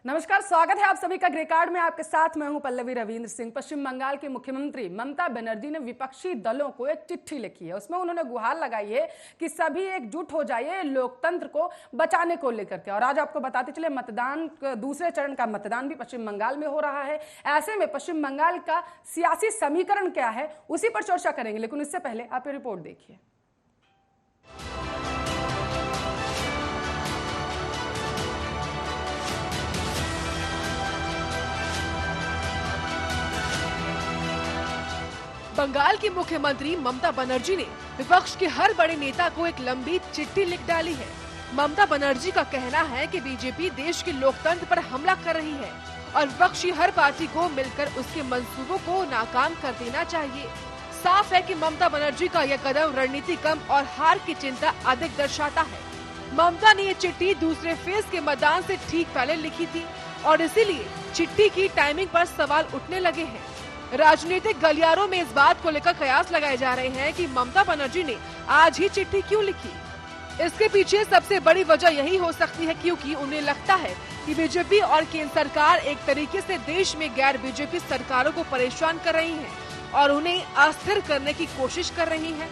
नमस्कार, स्वागत है आप सभी का ग्रे कार्ड में। आपके साथ मैं हूं पल्लवी रविंद्र सिंह। पश्चिम बंगाल की मुख्यमंत्री ममता बनर्जी ने विपक्षी दलों को एक चिट्ठी लिखी है। उसमें उन्होंने गुहार लगाई है कि सभी एकजुट हो जाइए लोकतंत्र को बचाने को लेकर के। और आज आपको बताते चले मतदान, दूसरे चरण का मतदान भी पश्चिम बंगाल में हो रहा है। ऐसे में पश्चिम बंगाल का सियासी समीकरण क्या है, उसी पर चर्चा करेंगे। लेकिन इससे पहले आप ये रिपोर्ट देखिए। बंगाल की मुख्यमंत्री ममता बनर्जी ने विपक्ष के हर बड़े नेता को एक लंबी चिट्ठी लिख डाली है। ममता बनर्जी का कहना है कि बीजेपी देश के लोकतंत्र पर हमला कर रही है और विपक्षी हर पार्टी को मिलकर उसके मंसूबों को नाकाम कर देना चाहिए। साफ है कि ममता बनर्जी का यह कदम रणनीति कम और हार की चिंता अधिक दर्शाता है। ममता ने ये चिट्ठी दूसरे फेज के मतदान से ठीक पहले लिखी थी और इसीलिए चिट्ठी की टाइमिंग पर सवाल उठने लगे हैं। राजनीतिक गलियारों में इस बात को लेकर कयास लगाए जा रहे हैं कि ममता बनर्जी ने आज ही चिट्ठी क्यों लिखी। इसके पीछे सबसे बड़ी वजह यही हो सकती है क्योंकि उन्हें लगता है कि बीजेपी और केंद्र सरकार एक तरीके से देश में गैर बीजेपी सरकारों को परेशान कर रही है और उन्हें अस्थिर करने की कोशिश कर रही है।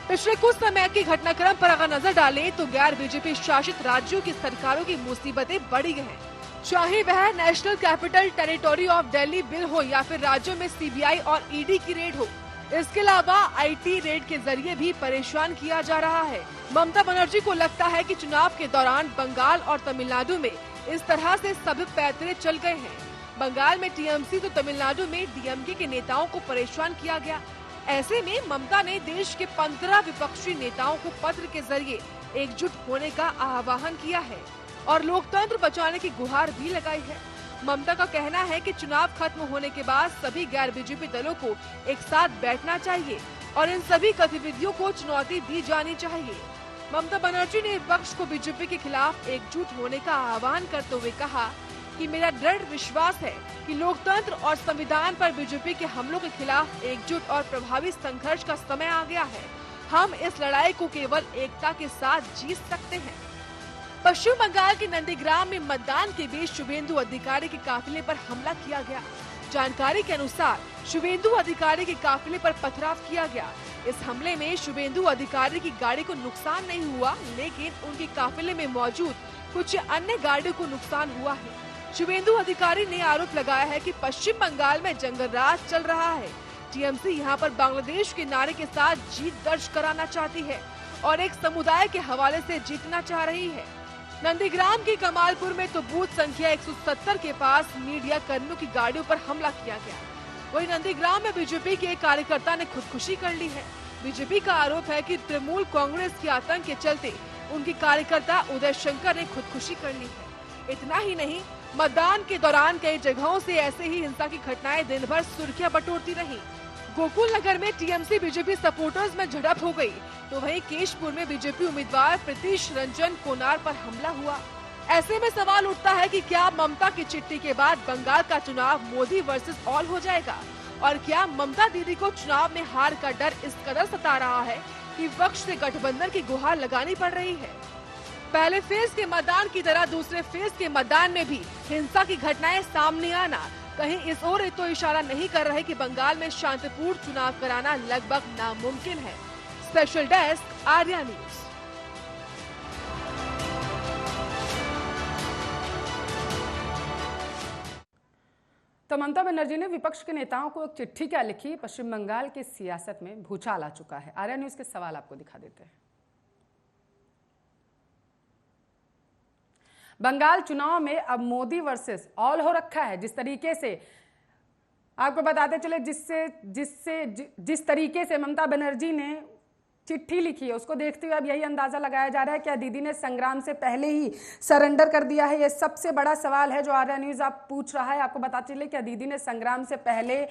पिछले कुछ समय के घटनाक्रम पर अगर नजर डालें तो गैर बीजेपी शासित राज्यों की सरकारों की मुसीबतें बढ़ी हैं। चाहे वह national capital territory of Delhi bill हो या फिर राज्यों में सीबीआई और ईडी की रेड हो। इसके अलावा आईटी रेड के जरिए भी परेशान किया जा रहा है। ममता बनर्जी को लगता है कि चुनाव के दौरान बंगाल और तमिलनाडु में इस तरह से सभी पैतरे चल गए हैं। बंगाल में टीएमसी तो तमिलनाडु में डीएमके के नेताओं को परेशान किया गया। ऐसे में ममता ने देश के 15 विपक्षी नेताओं को पत्र के जरिए एकजुट होने का आह्वान किया है और लोकतंत्र बचाने की गुहार भी लगाई है। ममता का कहना है कि चुनाव खत्म होने के बाद सभी गैर बीजेपी दलों को एक साथ बैठना चाहिए और इन सभी गतिविधियों को चुनौती दी जानी चाहिए। ममता बनर्जी ने विपक्ष को बीजेपी के खिलाफ एकजुट होने का आह्वान करते हुए कहा कि मेरा दृढ़ विश्वास है कि लोकतंत्र और संविधान पर बीजेपी के हमलों के खिलाफ एकजुट और प्रभावी संघर्ष का समय आ गया है। हम इस लड़ाई को केवल एकता के साथ जीत सकते हैं। पश्चिम बंगाल के नंदीग्राम में मतदान के बीच शुभेंदु अधिकारी के काफिले पर हमला किया गया। जानकारी के अनुसार शुभेंदु अधिकारी के काफिले पर पथराव किया गया। इस हमले में शुभेंदु अधिकारी की गाड़ी को नुकसान नहीं हुआ, लेकिन उनके काफिले में मौजूद कुछ अन्य गाड़ियों को नुकसान हुआ है। शुभेंदु अधिकारी ने आरोप लगाया है कि पश्चिम बंगाल में जंगल राज चल रहा है। टीएमसी यहाँ पर बांग्लादेश के नारे के साथ जीत दर्ज कराना चाहती है और एक समुदाय के हवाले से जीतना चाह रही है। नंदीग्राम के कमालपुर में तो बूथ संख्या 170 के पास मीडिया कर्मियों की गाड़ियों पर हमला किया गया। वहीं नंदीग्राम में बीजेपी के एक कार्यकर्ता ने खुदकुशी कर ली है। बीजेपी का आरोप है कि तृणमूल कांग्रेस के आतंक के चलते उनके कार्यकर्ता उदय शंकर ने खुदकुशी कर ली है। इतना ही नहीं, मतदान के दौरान कई जगहों से ऐसे ही हिंसा की घटनाएं दिन भर सुर्खियां बटोरती रही। गोकुल नगर में टीएमसी बीजेपी सपोर्टर्स में झड़प हो गई, तो वहीं केशपुर में बीजेपी उम्मीदवार प्रीतिश रंजन कोनार पर हमला हुआ। ऐसे में सवाल उठता है कि क्या ममता की चिट्ठी के बाद बंगाल का चुनाव मोदी वर्सेस ऑल हो जाएगा और क्या ममता दीदी को चुनाव में हार का डर इस कदर सता रहा है कि विपक्ष से गठबंधन की गुहार लगानी पड़ रही है। पहले फेज के मतदान की तरह दूसरे फेज के मतदान में भी हिंसा की घटनाएं सामने आना कहीं इस ओर तो इशारा नहीं कर रहे कि बंगाल में शांतिपूर्ण चुनाव कराना लगभग नामुमकिन है। Special desk, Arya news. तो ममता बनर्जी ने विपक्ष के नेताओं को एक चिट्ठी क्या लिखी। पश्चिम बंगाल की सियासत में भूचाल आ चुका है। आर्या न्यूज के सवाल आपको दिखा देते हैं। बंगाल चुनाव में अब मोदी वर्सेस ऑल हो रखा है। जिस तरीके से आपको बताते चले जिस तरीके से ममता बनर्जी ने चिट्ठी लिखी है, उसको देखते हुए अब यही अंदाजा लगाया जा रहा है क्या दीदी ने संग्राम से पहले ही सरेंडर कर दिया है। यह सबसे बड़ा सवाल है जो आर्या न्यूज आप पूछ रहा है। आपको बताते चले क्या दीदी ने संग्राम से पहले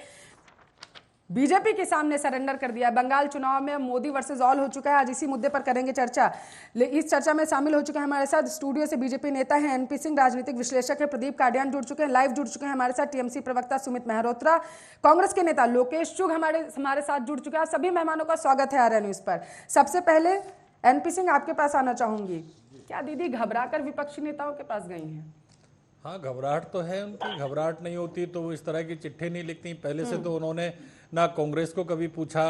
बीजेपी के सामने सरेंडर कर दिया। बंगाल चुनाव में मोदी वर्सेस ऑल हो चुका है। आज इसी मुद्दे पर करेंगे चर्चा। इस चर्चा में शामिल हो चुके हैं हमारे साथ स्टूडियो से बीजेपी नेता हैं एनपी सिंह, राजनीतिक विश्लेषक है प्रदीप काडियान जुड़ चुके हैं, लाइव जुड़ चुके हैं हमारे साथ टीएमसी प्रवक्ता सुमित मेहरोत्रा, कांग्रेस के नेता लोकेश चुग हमारे साथ जुड़ चुके हैं। सभी मेहमानों का स्वागत है आर्या न्यूज पर। सबसे पहले एनपी सिंह आपके पास आना चाहूंगी। क्या दीदी घबराकर विपक्षी नेताओं के पास गई हैं? हाँ, घबराहट तो है उनकी। घबराहट नहीं होती तो वो इस तरह की चिट्ठी नहीं लिखती। पहले से तो उन्होंने ना कांग्रेस को कभी पूछा,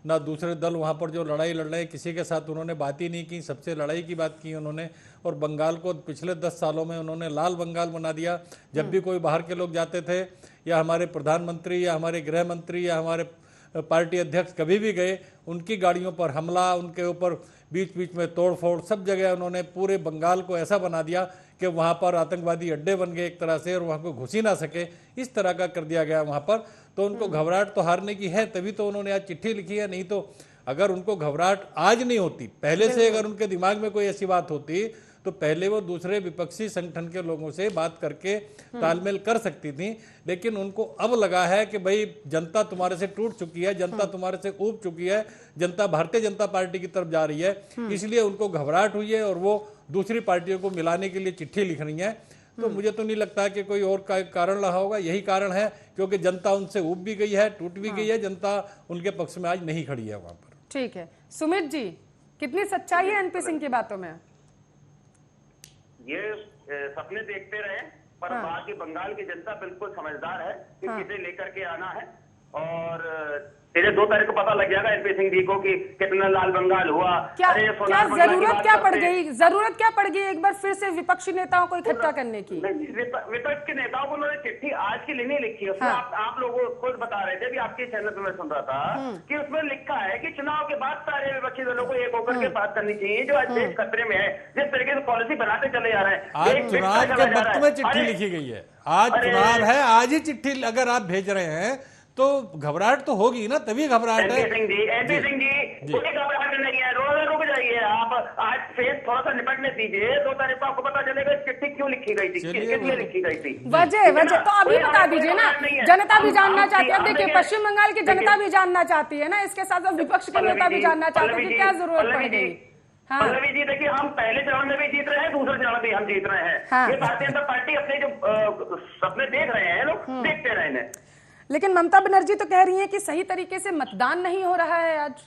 ना दूसरे दल वहाँ पर जो लड़ाई लड़ रहे किसी के साथ उन्होंने बात ही नहीं की। सबसे लड़ाई की बात की उन्होंने। और बंगाल को पिछले 10 सालों में उन्होंने लाल बंगाल बना दिया। जब भी कोई बाहर के लोग जाते थे, या हमारे प्रधानमंत्री या हमारे गृह मंत्री या हमारे पार्टी अध्यक्ष कभी भी गए, उनकी गाड़ियों पर हमला, उनके ऊपर बीच बीच में तोड़फोड़, सब जगह उन्होंने पूरे बंगाल को ऐसा बना दिया कि वहाँ पर आतंकवादी अड्डे बन गए एक तरह से, और वहाँ को घुस ही ना सके, इस तरह का कर दिया गया वहाँ पर। तो उनको घबराहट तो हारने की है, तभी तो उन्होंने आज चिट्ठी लिखी है। नहीं तो अगर उनको घबराहट आज नहीं होती, पहले से अगर उनके दिमाग में कोई ऐसी बात होती तो पहले वो दूसरे विपक्षी संगठन के लोगों से बात करके तालमेल कर सकती थी। लेकिन उनको अब लगा है कि भाई जनता तुम्हारे से टूट चुकी है, जनता तुम्हारे से ऊब चुकी है, जनता भारतीय जनता पार्टी की तरफ जा रही है, इसलिए उनको घबराहट हुई है और वो दूसरी पार्टियों को मिलाने के लिए चिट्ठी लिख रही है। तो मुझे तो नहीं लगता कि कोई और कारण रहा होगा। यही कारण है क्योंकि जनता उनसे ऊब भी गई है, टूट भी गई है, जनता उनके पक्ष में आज नहीं खड़ी है वहां पर। ठीक है सुमित जी, कितनी सच्चाई है एनपी सिंह की बातों में? ये सपने देखते रहे, पर बाकी बंगाल की जनता बिल्कुल समझदार है कि किसे लेकर के आना है। और तेरे 2 तारीख को पता लग जाएगा एनपी सिंह जी को कि कितना लाल बंगाल हुआ। क्या जरूरत क्या पड़ गई? जरूरत क्या पड़ गई एक बार फिर से विपक्षी नेताओं को इकट्ठा करने की? विपक्ष के नेताओं को उन्होंने चिट्ठी आज की नहीं लिखी है। उसमें आप लोगों को खुद बता रहे थे, अभी आपके चैनल पर मैं सुन रहा था कि उसमें लिखा है कि चुनाव के बाद सारे विपक्षी दलों को एक होकर के बात करनी चाहिए जो आज देश खतरे में है, जिस तरीके से पॉलिसी बनाते चले जा रहे हैं। आज चुनाव के वक्त में चिट्ठी लिखी गई है। आज चुनाव है, आज ही चिट्ठी अगर आप भेज रहे हैं तो घबराहट तो होगी ना, तभी घबराहट है। एनपी सिंह जी कोई घबराहट नहीं है, रुक जाइए आप। आज फेस थोड़ा सा निपटने दीजिए, 2 तारीख को आपको पता चलेगा चिट्ठी क्यों लिखी गई थी, किस लिए लिखी गई थी। वजह तो अभी बता दीजिए ना, जनता भी जानना चाहती है। अब देखिए पश्चिम बंगाल की जनता भी जानना चाहती है ना, इसके साथ विपक्ष के नेता भी जानना चाहते हैं कि क्या जरूरत पड़ गई। पल्लवी जी देखिए, हम पहले चरण में भी जीत रहे हैं, दूसरे चरण में भी हम जीत रहे हैं। ये भारतीय जनता पार्टी अपने जो सपने देख रहे हैं लोग देखते रहे। लेकिन ममता बनर्जी तो कह रही हैं कि सही तरीके से मतदान नहीं हो रहा है आज।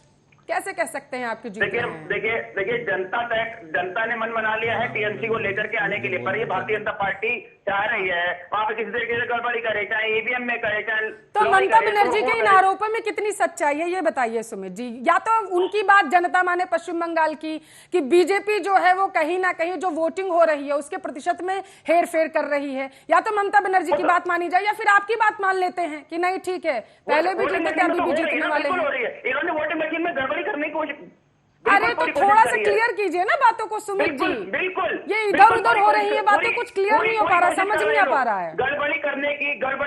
कैसे कह सकते हैं आपके जीत? देखिए जनता ने मन बना लिया है टीएमसी को लेकर के आने के लिए, पर ये भारतीय जनता पार्टी चाह रही है वहां पे किसी तरीके से गड़बड़ी करे, चाहे ईवीएम में करे, चाहे तो ममता बनर्जी के इन आरोपों में कितनी सच्चाई है ये बताइए सुमित जी। या तो उनकी बात जनता माने पश्चिम बंगाल की कि बीजेपी जो है वो कहीं ना कहीं जो वोटिंग हो रही है उसके प्रतिशत में हेर फेर कर रही है, या तो ममता बनर्जी की बात मानी जाए या फिर आपकी बात मान लेते हैं कि नहीं ठीक है पहले भी जीते थे अभी भी जीतने वाले हैं। इन्होंने वोटिंग मशीन में गड़बड़ी करने की कोशिश। अरे तो थोड़ा सा क्लियर कीजिए ना बातों को सुमित जी। बिल्कुल ये इधर उधर हो रही है बातें, कुछ क्लियर नहीं हो पा रहा, समझ नहीं आ पा रहा है। गड़बड़ी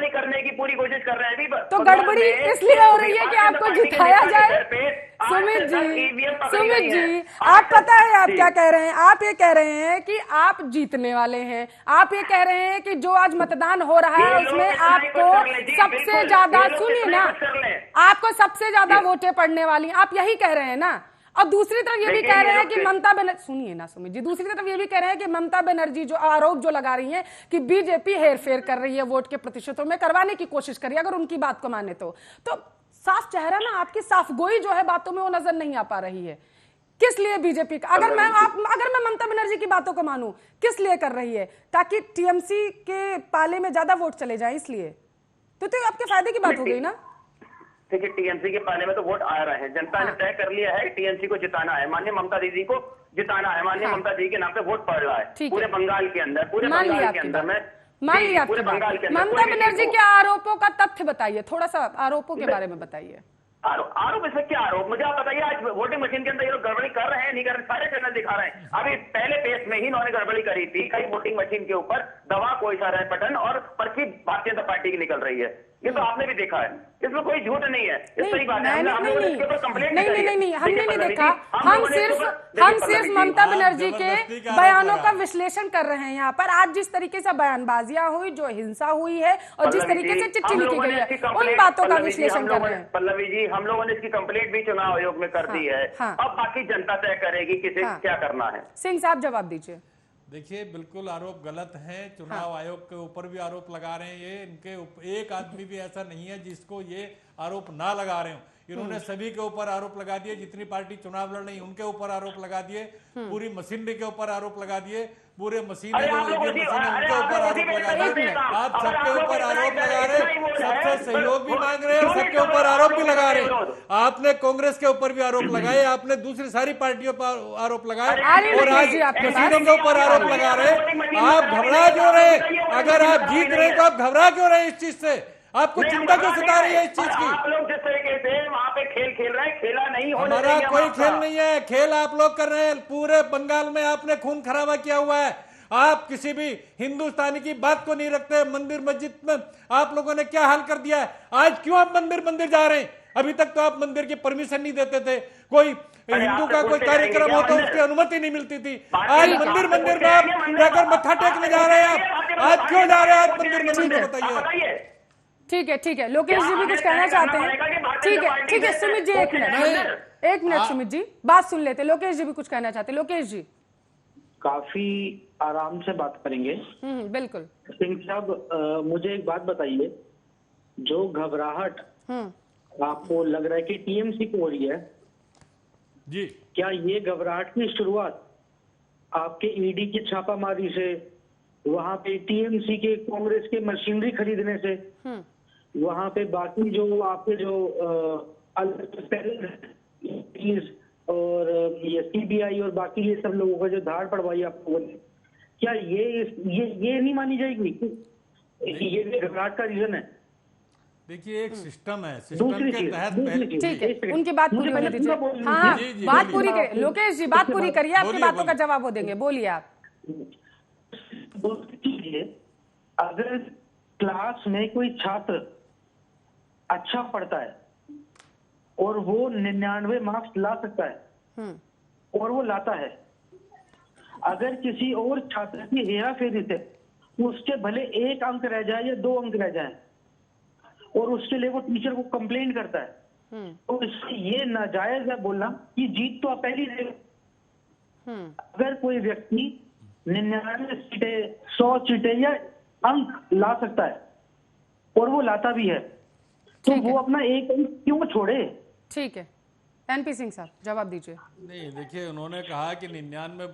करने की पूरी कोशिश कर रहे हैं। तो गड़बड़ी इसलिए हो रही है कि आपको जिताया जाए। सुमित जी आप पता है आप क्या कह रहे हैं? आप ये कह रहे हैं कि आप जीतने वाले हैं, आप ये कह रहे हैं कि जो आज मतदान हो रहा है उसमें आपको सबसे ज्यादा, सुनिए ना, आपको सबसे ज्यादा वोटें पड़ने वाली, आप यही कह रहे हैं ना। और दूसरी तरफ ये भी कह रहे हैं कि ममता बनर्जी, सुनिए ना सुमित जी, दूसरी तरफ ये भी कह रहे हैं कि ममता बनर्जी जो आरोप जो लगा रही हैं कि बीजेपी हेरफेर कर रही है, वोट के प्रतिशतों में करवाने की कोशिश कर रही है, अगर उनकी बात को माने तो साफ चेहरा ना आपकी साफ गोई जो है बातों में वो नजर नहीं आ पा रही है। किस लिए बीजेपी का, अगर मैं ममता बनर्जी की बातों को मानूं, किस लिए कर रही है? ताकि टीएमसी के पाले में ज्यादा वोट चले जाए, इसलिए तो आपके फायदे की बात हो गई ना। देखिए टीएमसी के पाले में तो वोट आ रहे हैं, जनता ने तय कर लिया है टीएमसी को जिताना है, माननीय ममता दीदी को जिताना है, माननीय ममता जी के नाम पे वोट पड़ रहा है पूरे बंगाल के अंदर, पूरे बंगाल के अंदर में मान लिया आपकी बात। ममता बनर्जी के आरोपों का तथ्य बताइए, थोड़ा सा आरोपों के बारे में बताइए। आरोप इसमें क्या आरोप, मुझे आप बताइए। आज वोटिंग मशीन के अंदर ये लोग गड़बड़ी कर रहे हैं नहीं कर रहे, सारे चैनल दिखा रहे हैं। अभी पहले पेज में ही इन्होंने गड़बड़ी करी थी, कई वोटिंग मशीन के ऊपर दवा कोई सा रहे बटन और पर्ची भारतीय जनता पार्टी की निकल रही है, ये तो आपने भी देखा है, इसमें कोई झूठ नहीं है, इस सही बात है। नहीं, हमने नहीं देखा, हम सिर्फ ममता बनर्जी के बयानों का विश्लेषण कर रहे हैं यहाँ पर। आज जिस तरीके से बयानबाजियां हुई, जो हिंसा हुई है और जिस तरीके से चिट्ठी लिखी गई है, उन बातों का विश्लेषण कर रहे हैं। पल्लवी जी, हम लोगों ने इसकी कंप्लेंट भी चुनाव आयोग में कर दी है, अब बाकी जनता तय करेगी किसे क्या करना है। सिंह साहब जवाब दीजिए। देखिए बिल्कुल आरोप गलत है, चुनाव आयोग के ऊपर भी आरोप लगा रहे हैं ये, इनके एक आदमी भी ऐसा नहीं है जिसको ये आरोप ना लगा रहे हो। इन्होंने सभी के ऊपर आरोप लगा दिए, जितनी पार्टी चुनाव लड़ रही उनके ऊपर आरोप लगा दिए, पूरी मशीनरी के ऊपर आरोप लगा दिए। पूरे मशीन अरे आप लोग उनके ऊपर अरे आरोप लगा रहे हैं, आप सबके ऊपर आरोप लगा रहे हैं, सबसे सहयोग भी मांग रहे हैं, सबके ऊपर आरोप भी लगा रहे हैं। आपने कांग्रेस के ऊपर भी आरोप लगाए, आपने दूसरी सारी पार्टियों पर आरोप लगाए, और आज मशीनों के ऊपर आरोप लगा रहे हैं। आप घबरा क्यों रहे? अगर आप जीत रहे तो आप घबरा क्यों रहे इस चीज से? आपको चिंता क्यों सता रही है इस चीज की? आप लोग जिस तरीके से वहां पे खेल खेल रहे हैं, खेला नहीं होने हमारा देंगे हम कोई आपका। खेल नहीं है, खेल आप लोग कर रहे हैं। पूरे बंगाल में आपने खून खराबा किया हुआ है। आप किसी भी हिंदुस्तानी की बात को नहीं रखते। मंदिर मस्जिद में आप लोगों ने क्या हाल कर दिया है। आज क्यों आप मंदिर जा रहे हैं? अभी तक तो आप मंदिर की परमिशन नहीं देते थे। कोई हिंदू का कोई कार्यक्रम हो तो उसकी अनुमति नहीं मिलती थी। आज मंदिर में आप जाकर मत्था टेकने जा रहे हैं। आप आज क्यों जा रहे हैं? आप मंदिर बताइए। ठीक है, लोकेश जी भी कुछ कहना चाहते हैं। ठीक है सुमित जी, एक मिनट सुमित जी, बात सुन लेते। लोकेश जी भी कुछ कहना चाहते हैं। लोकेश जी काफी आराम से बात करेंगे। बिल्कुल। सिंह साहब, मुझे एक बात बताइए, जो घबराहट आपको लग रहा है कि टीएमसी को हो रही है जी, क्या ये घबराहट की शुरुआत आपके ईडी की छापामारी से, वहां पे टीएमसी के कांग्रेस के मशीनरी खरीदने से, वहां पे बाकी जो आपके जो और ये सीबीआई और बाकी ये सब लोगों का जो धाड़ पड़वाई आप लोगों ने, क्या ये नहीं मानी जाएगी? ये घबराहट का रीजन है। देखिए एक सिस्टम है, सिस्टम के तहत ठीक है, उनकी बात पूरी होने दीजिए। हाँ, बात पूरी करिए लोकेश जी, बात पूरी करिए, आपकी बातों का जवाब वो देंगे। बोलिए आप। अगर क्लास में कोई छात्र अच्छा पढ़ता है और वो 99 मार्क्स ला सकता है और वो लाता है, अगर किसी और छात्र की हेरा फेरी से उसके भले 1 अंक रह जाए या 2 अंक रह जाए और उसके लिए वो टीचर को कंप्लेंट करता है, तो इससे ये नाजायज है बोलना कि जीत तो आप पहली रहेगा। अगर कोई व्यक्ति 99 सीटें, 100 सीटें या अंक ला सकता है और वो लाता भी है, तो वो अपना 1 अंक क्यों छोड़े? ठीक है, एनपी सिंह साहब जवाब दीजिए। नहीं, देखिए उन्होंने कहा कि 99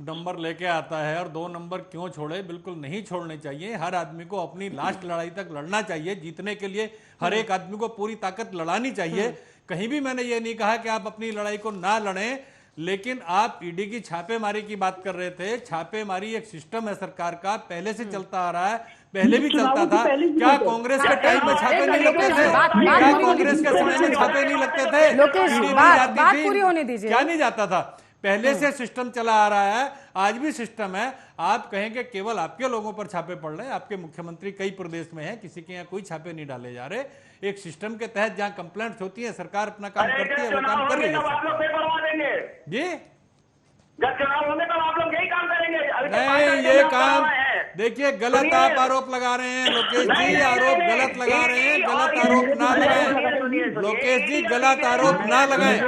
नंबर लेके आता है और 2 नंबर क्यों छोड़े। बिल्कुल नहीं छोड़ने चाहिए। हर आदमी को अपनी लास्ट लड़ाई तक लड़ना चाहिए। जीतने के लिए हर एक आदमी को पूरी ताकत लड़ानी चाहिए। कहीं भी मैंने ये नहीं कहा कि आप अपनी लड़ाई को ना लड़ें, लेकिन आप ईडी की छापेमारी की बात कर रहे थे। छापेमारी एक सिस्टम है सरकार का, पहले से चलता आ रहा है, पहले भी चलता था। क्या कांग्रेस के टाइम में छापे नहीं लगते थे? क्या कांग्रेस के समय में छापे नहीं लगते थे? बात पूरी होने दीजिए। क्या नहीं जाता था? पहले से सिस्टम चला आ रहा है, आज भी सिस्टम है। आप कहेंगे केवल आपके लोगों पर छापे पड़ रहे हैं, आपके मुख्यमंत्री कई प्रदेश में हैं, किसी के यहाँ कोई छापे नहीं डाले जा रहे। एक सिस्टम के तहत जहाँ कंप्लेंट्स होती है, सरकार अपना काम करती है, वो काम कर रही है। जी, जब चुनाव होंगे तब आप लोग यही काम करेंगे। नहीं, ये काम देखिए गलत आप आरोप लगा रहे हैं लोकेश जी, आरोप गलत लगा रहे हैं। गलत आरोप ना लगाएं लोकेश जी, गलत आरोप ना लगाएं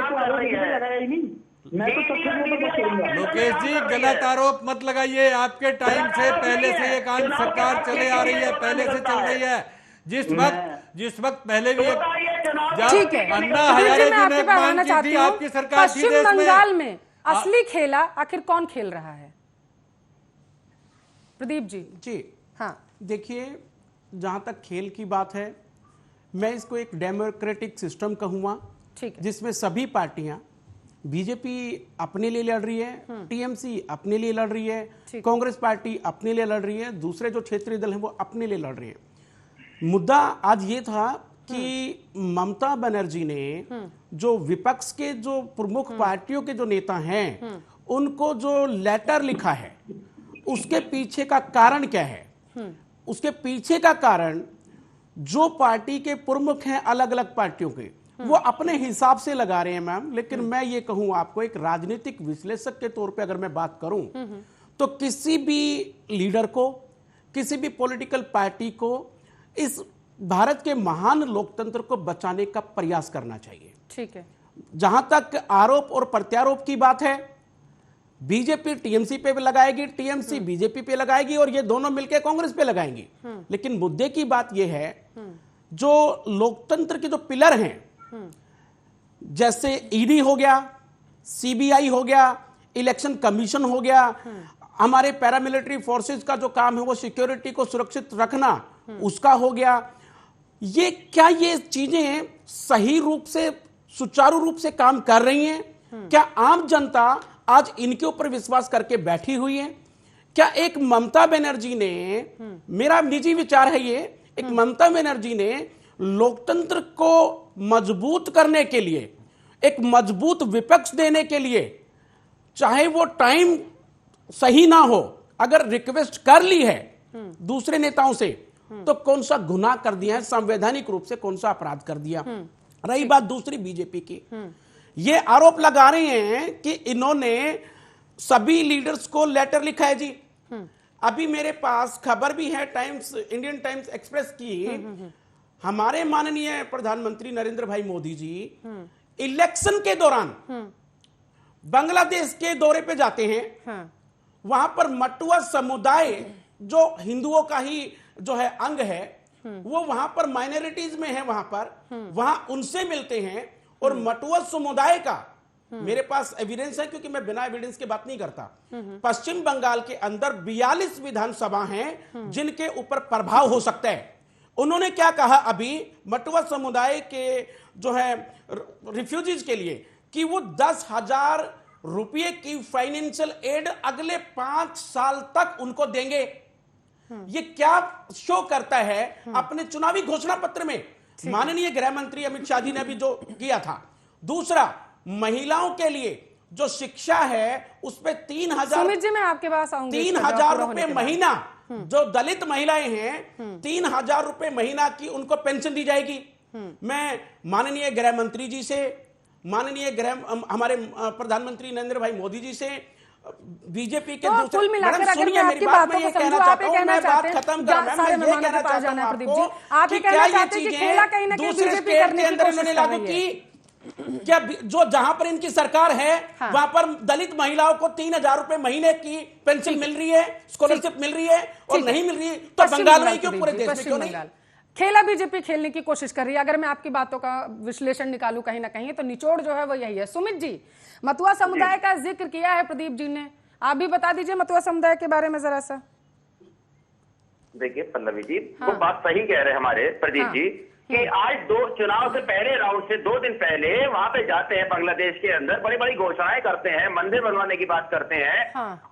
लोकेश जी, गलत आरोप मत लगाइए। आपके टाइम से पहले से ये काम सरकार चले आ रही है, पहले से चल रही है। जिस वक्त पहले भी ठीक है, अन्ना हजारे जी ने मांग की थी, आपकी सरकार थी पश्चिम बंगाल में असली खेला आखिर कौन खेल रहा है? प्रदीप जी। जी हाँ, देखिए, जहां तक खेल की बात है, मैं इसको एक डेमोक्रेटिक सिस्टम कहूंगा, ठीक है, जिसमें सभी पार्टियां, बीजेपी अपने लिए लड़ रही है, टीएमसी अपने लिए लड़ रही है, कांग्रेस पार्टी अपने लिए लड़ रही है, दूसरे जो क्षेत्रीय दल हैं वो अपने लिए लड़ रही है। मुद्दा आज ये था कि ममता बनर्जी ने जो विपक्ष के जो प्रमुख पार्टियों के जो नेता हैं उनको जो लेटर लिखा है, उसके पीछे का कारण क्या है? उसके पीछे का कारण जो पार्टी के प्रमुख हैं अलग अलग पार्टियों के, वो अपने हिसाब से लगा रहे हैं मैम। लेकिन मैं ये कहूं आपको, एक राजनीतिक विश्लेषक के तौर पे अगर मैं बात करूं, तो किसी भी लीडर को, किसी भी पॉलिटिकल पार्टी को इस भारत के महान लोकतंत्र को बचाने का प्रयास करना चाहिए। ठीक है, जहां तक आरोप और प्रत्यारोप की बात है, बीजेपी टीएमसी पे लगाएगी, टीएमसी बीजेपी पे लगाएगी और ये दोनों मिलकर कांग्रेस पे लगाएंगी। लेकिन मुद्दे की बात यह है, जो लोकतंत्र के जो पिलर हैं, जैसे ईडी हो गया, सीबीआई हो गया, इलेक्शन कमीशन हो गया, हमारे पैरामिलिट्री फोर्सेस का जो काम है वो सिक्योरिटी को सुरक्षित रखना, उसका हो गया। ये क्या ये चीजें सही रूप से, सुचारू रूप से काम कर रही हैं? क्या आम जनता आज इनके ऊपर विश्वास करके बैठी हुई है? क्या एक ममता बनर्जी ने, मेरा निजी विचार है ये, एक ममता बनर्जी ने लोकतंत्र को मजबूत करने के लिए, एक मजबूत विपक्ष देने के लिए, चाहे वो टाइम सही ना हो, अगर रिक्वेस्ट कर ली है दूसरे नेताओं से, तो कौन सा गुनाह कर दिया है, संवैधानिक रूप से कौन सा अपराध कर दिया? रही बात दूसरी बीजेपी की, ये आरोप लगा रहे हैं कि इन्होंने सभी लीडर्स को लेटर लिखा है जी। अभी मेरे पास खबर भी है टाइम्स, इंडियन टाइम्स एक्सप्रेस की, हमारे माननीय प्रधानमंत्री नरेंद्र भाई मोदी जी इलेक्शन के दौरान बांग्लादेश के दौरे पे जाते हैं। वहां पर मटुआ समुदाय जो हिंदुओं का ही जो है अंग है, वो वहां पर माइनॉरिटीज में है, वहां उनसे मिलते हैं और मटुआ समुदाय का मेरे पास एविडेंस है, क्योंकि मैं बिना एविडेंस के बात नहीं करता। पश्चिम बंगाल के अंदर 42 विधानसभा हैं जिनके ऊपर प्रभाव हो सकता है। उन्होंने क्या कहा अभी मटुआ समुदाय के जो है रिफ्यूजीज के लिए कि वो 10,000 रुपये की फाइनेंशियल एड अगले 5 साल तक उनको देंगे। ये क्या शो करता है? अपने चुनावी घोषणा पत्र में माननीय गृह मंत्री अमित शाह जी ने भी जो किया था। दूसरा, महिलाओं के लिए जो शिक्षा है उस पे 3,000, सुमित जी मैं आपके पास आऊंगी, 3,000 रुपए महीना, जो दलित महिलाएं हैं 3,000 रुपए महीना की उनको पेंशन दी जाएगी। मैं माननीय गृह मंत्री जी से, माननीय हमारे प्रधानमंत्री नरेंद्र भाई मोदी जी से, बीजेपी के दूसरे, कुल मिलाकर अगर मैं आपकी बातों को समझूं, आप ये कहना चाहते हैं, सारे मेहमानों के पास जाना है प्रदीप जी, आप ये कहना चाहते हैं कि खेला कहीं ना कहीं बीजेपी करने की कोशिश कर रही है। क्या जो जहां पर इनकी सरकार है वहां पर दलित महिलाओं को 3,000 रुपए महीने की पेंशन मिल रही है, स्कॉलरशिप मिल रही है, और नहीं मिल रही है तो बंगाल में क्यों, पूरे देश में क्यों नहीं? खेला बीजेपी खेलने की कोशिश कर रही है। अगर मैं आपकी बातों का विश्लेषण निकालूं कहीं ना कहीं, तो निचोड़ जो है वो यही है। सुमित जी, मतुआ समुदाय का जिक्र किया है प्रदीप जी ने, आप भी बता दीजिए मतुआ समुदाय के बारे में जरा सा। देखिए पल्लवी जी, वो बात सही कह रहे हैं हमारे प्रदीप जी कि आज चुनाव से पहले राउंड से 2 दिन पहले वहां पे जाते हैं बांग्लादेश के अंदर, बड़ी बड़ी घोषणाएं करते हैं, मंदिर बनवाने की बात करते हैं।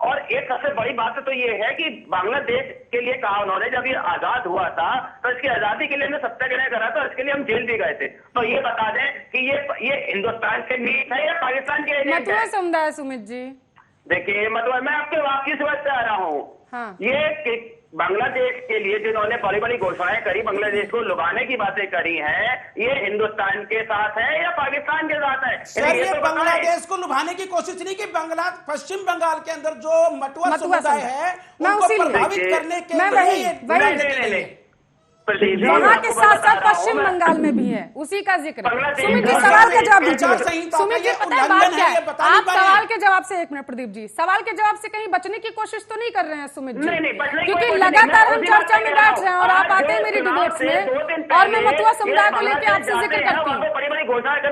और एक सबसे बड़ी बात तो ये है कि बांग्लादेश के लिए कहा उन्होंने, जब ये आजाद हुआ था तो इसकी आजादी के लिए हमने सत्याग्रह करा था, इसके लिए हम जेल भी गए थे। तो ये बता दें कि ये हिंदुस्तान के नीत है या पाकिस्तान के एजेंट है? समुदाय सुमित जी देखिए, मतलब मैं आपके वाक्य से बच आ रहा हूँ। ये बांग्लादेश के लिए जिन्होंने बड़ी बड़ी घोषणाएं करी, बांग्लादेश को लुभाने की बातें करी हैं, ये हिंदुस्तान के साथ है या पाकिस्तान के साथ है? सर, ये तो बांग्लादेश को लुभाने की कोशिश नहीं की, पश्चिम बंगाल के अंदर जो मटुआ समुदाय है उनको प्रभावित करने के लिए वहां के साथ साथ पश्चिम बंगाल में भी है, उसी का जिक्र। सुमित जी सवाल का जवाब दीजिए। सुमित जी पता है बात क्या है, आप सवाल के जवाब से, एक मिनट प्रदीप जी, सवाल के जवाब से कहीं बचने की कोशिश तो नहीं कर रहे हैं सुमित जी? क्योंकि लगातार हम चर्चा में बैठ रहे हैं और आप आते हैं मेरी डिबेट्स में, और मैं मतुआ समुदाय को लेकर आपसे जिक्र करती हूँ।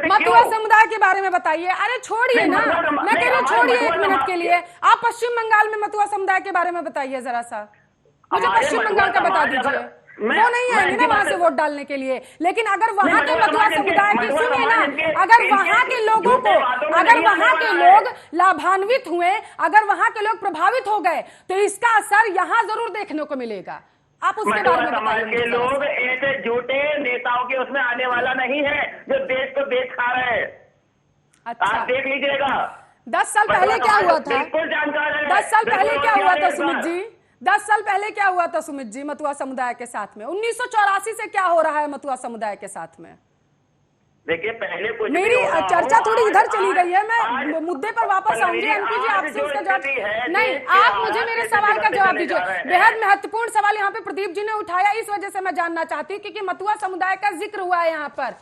मतुआ समुदाय के बारे में बताइए। अरे छोड़िए ना, मैं कह रही हूँ छोड़िए 1 मिनट के लिए, आप पश्चिम बंगाल में मतुआ समुदाय के बारे में बताइए जरा सा, मुझे पश्चिम बंगाल का बता दीजिए। वो नहीं आएंगे ना वहां से वोट डालने के लिए, लेकिन अगर वहां के मतुआ समुदाय की, सुनिए ना, अगर वहां के लोगों को, अगर वहां के लोग लाभान्वित हुए, अगर वहां के लोग प्रभावित हो गए, तो इसका असर यहाँ जरूर देखने को मिलेगा। आप उसके बारे में बताइए। के लोग ऐसे झूठे नेताओं के उसमें आने वाला नहीं है जो देश को बेच खा रहे हैं। अच्छा, आप देख लीजिएगा 10 साल पहले क्या हुआ था, 10 साल पहले क्या हुआ था सुमित जी, 10 साल पहले क्या हुआ था सुमित जी मतुआ समुदाय के साथ में? 1984 से क्या हो रहा है मतुआ समुदाय के साथ में? देखिए, पहले कुछ मेरी चर्चा थोड़ी इधर चली गई है, मैं मुद्दे पर वापस आऊंगी। एमपी जी आपसे उसका जवाब नहीं, आप मुझे मेरे सवाल का जवाब दीजिए। बेहद महत्वपूर्ण सवाल यहाँ पे प्रदीप जी ने उठाया, इस वजह से मैं जानना चाहती हूँ क्योंकि मतुआ समुदाय का जिक्र हुआ है यहाँ पर।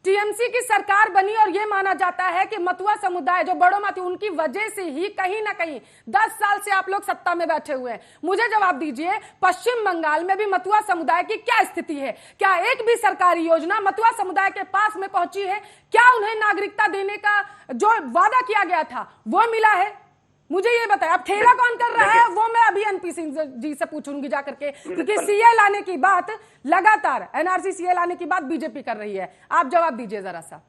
टीएमसी की सरकार बनी और यह माना जाता है कि मतुआ समुदाय जो बड़ोमाती, उनकी वजह से ही कहीं ना कहीं 10 साल से आप लोग सत्ता में बैठे हुए हैं। मुझे जवाब दीजिए, पश्चिम बंगाल में भी मतुआ समुदाय की क्या स्थिति है? क्या एक भी सरकारी योजना मतुआ समुदाय के पास में पहुंची है? क्या उन्हें नागरिकता देने का जो वादा किया गया था वो मिला है? मुझे ये बताया, अब ठेला कौन कर रहा है वो मैं अभी एनपी सिंह जी से पूछूंगी जाकर के, क्योंकि सीए लाने की बात लगातार, एनआरसी सीए लाने की बात बीजेपी कर रही है। आप जवाब दीजिए जरा सा।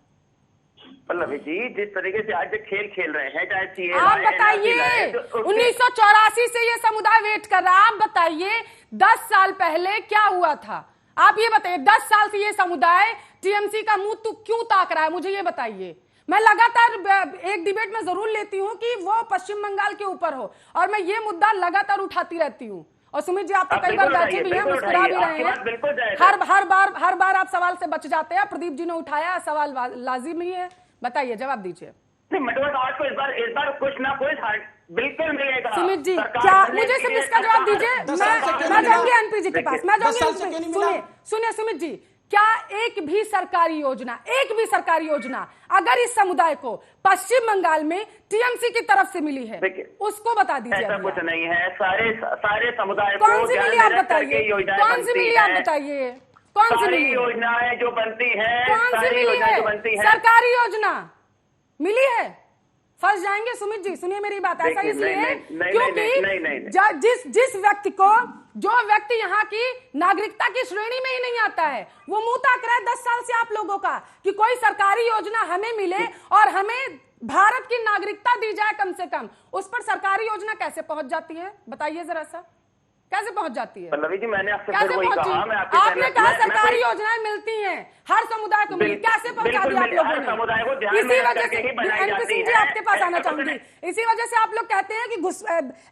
पल्लवी जी, जिस तरीके से आज खेल खेल रहे हैं, चाहे सीए आप बताइए, 1984 से ये समुदाय वेट कर रहा है, आप बताइए 10 साल पहले क्या हुआ था? आप ये बताइए, 10 साल से ये समुदाय टीएमसी का मुंह तो क्यों ताक रहा है? मुझे ये बताइए। मैं लगातार एक डिबेट में जरूर लेती हूं कि वो पश्चिम बंगाल के ऊपर हो, और मैं ये मुद्दा लगातार उठाती रहती हूं। और सुमित जी, आप तो कई बार बैठे भी हैं, मुस्कुरा भी रहे हैं, हर बार आप सवाल से बच जाते हैं। प्रदीप जी ने उठाया सवाल, लाजिमी है, बताइए, जवाब दीजिए। आज को इस बार कुछ ना कुछ बिल्कुल मिलेगा। सुमित जी, क्या मुझे सिर्फ इसका जवाब दीजिए, मैं जाऊंगी एनपी जी के पास, मैं जाऊंगी। सुनिए सुमित जी, क्या एक भी सरकारी योजना अगर इस समुदाय को पश्चिम बंगाल में टीएमसी की तरफ से मिली है, उसको बता दीजिए। ऐसा कुछ नहीं है, सारे समुदाय को कौन सी मिली आप बताइए, कौन सी मिली आप बताइए, कौन सी मिली योजनाएं जो बनती है, कौन सी मिली है? सरकारी योजना मिली है? फंस जाएंगे सुमित जी, सुनिए मेरी बात। ऐसा इसलिए क्योंकि जिस व्यक्ति को, जो व्यक्ति यहाँ की नागरिकता की श्रेणी में ही नहीं आता है, वो मुंह ताक रहा है 10 साल से आप लोगों का कि कोई सरकारी योजना हमें मिले और हमें भारत की नागरिकता दी जाए कम से कम। उस पर सरकारी योजना कैसे पहुंच जाती है, बताइए जरा सा, कैसे पहुंच जाती है? पल्लवी जी, मैंने आपसे कैसे पहुंची? आपने कहा सरकारी योजनाएं मिलती हैं, हर समुदाय को मिली, कैसे पहुंचा दिया आप लोगों ने? इसी वजह से एनपी सिंह जी आपके पास आना चाहूंगी, इसी वजह से आप लोग कहते हैं कि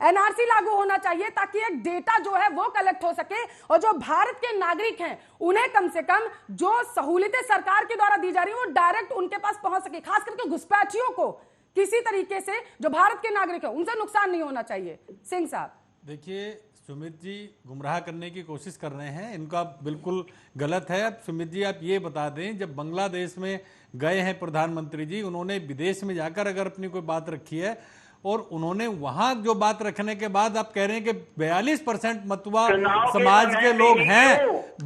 एनआरसी लागू होना चाहिए ताकि एक डेटा जो है वो कलेक्ट हो सके, और जो भारत के नागरिक हैं उन्हें कम से कम जो सहूलियतें सरकार के द्वारा दी जा रही है वो डायरेक्ट उनके पास पहुंच सके, खास करके घुसपैठियों को किसी तरीके से, जो भारत के नागरिक है उनसे नुकसान नहीं होना चाहिए। सिंह साहब देखिए, सुमित जी गुमराह करने की कोशिश कर रहे हैं, इनका बिल्कुल गलत है। अब सुमित जी आप ये बता दें, जब बांग्लादेश में गए हैं प्रधानमंत्री जी, उन्होंने विदेश में जाकर अगर अपनी कोई बात रखी है और उन्होंने वहां जो बात रखने के बाद आप कह रहे हैं कि 42% मतुआ समाज के लोग हैं।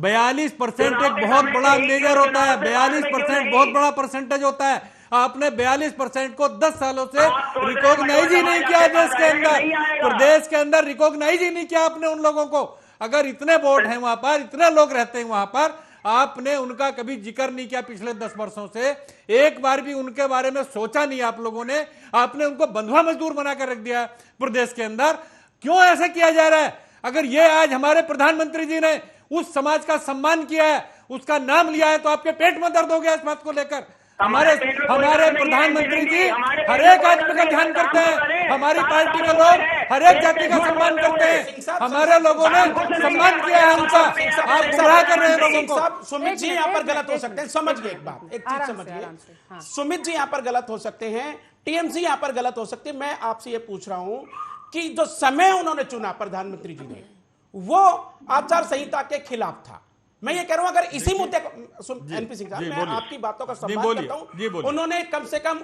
42% एक बहुत बड़ा मेजर होता है, 42% बहुत बड़ा परसेंटेज होता है। आपने 42% को 10 सालों से रिकॉग्नाइज ही नहीं किया देश के अंदर, प्रदेश के अंदर रिकॉग्नाइज ही नहीं किया आपने उन लोगों को। अगर इतने वोट हैं वहां पर, इतने लोग रहते हैं वहां पर, आपने उनका कभी जिक्र नहीं किया पिछले 10 वर्षों से, एक बार भी उनके बारे में सोचा नहीं आप लोगों ने। आपने उनको बंधुआ मजदूर बनाकर रख दिया प्रदेश के अंदर। क्यों ऐसा किया जा रहा है? अगर ये आज हमारे प्रधानमंत्री जी ने उस समाज का सम्मान किया है, उसका नाम लिया है, तो आपके पेट में दर्द हो गया इस बात को लेकर। हमारे प्रधानमंत्री जी हर एक आदमी का ध्यान करते हैं, हमारी पार्टी के लोग हर एक जाति का सम्मान करते हैं, हमारे लोगों ने सम्मान किया है उनका। आप गुमराह कर रहे हैं लोगों को। सुमित जी यहाँ पर गलत हो सकते हैं, समझिए एक बात, एक चीज समझिए। सुमित जी यहाँ पर गलत हो सकते हैं, टीएमसी यहाँ पर गलत हो सकती है। मैं आपसे ये पूछ रहा हूं कि जो समय उन्होंने चुना प्रधानमंत्री जी ने, वो आचार संहिता के खिलाफ था। मैं ये कह रहा हूं, अगर इसी मुद्दे को, एनपी सिंह साहब, मैं आपकी बातों का सम्मान करता हूं, उन्होंने कम से कम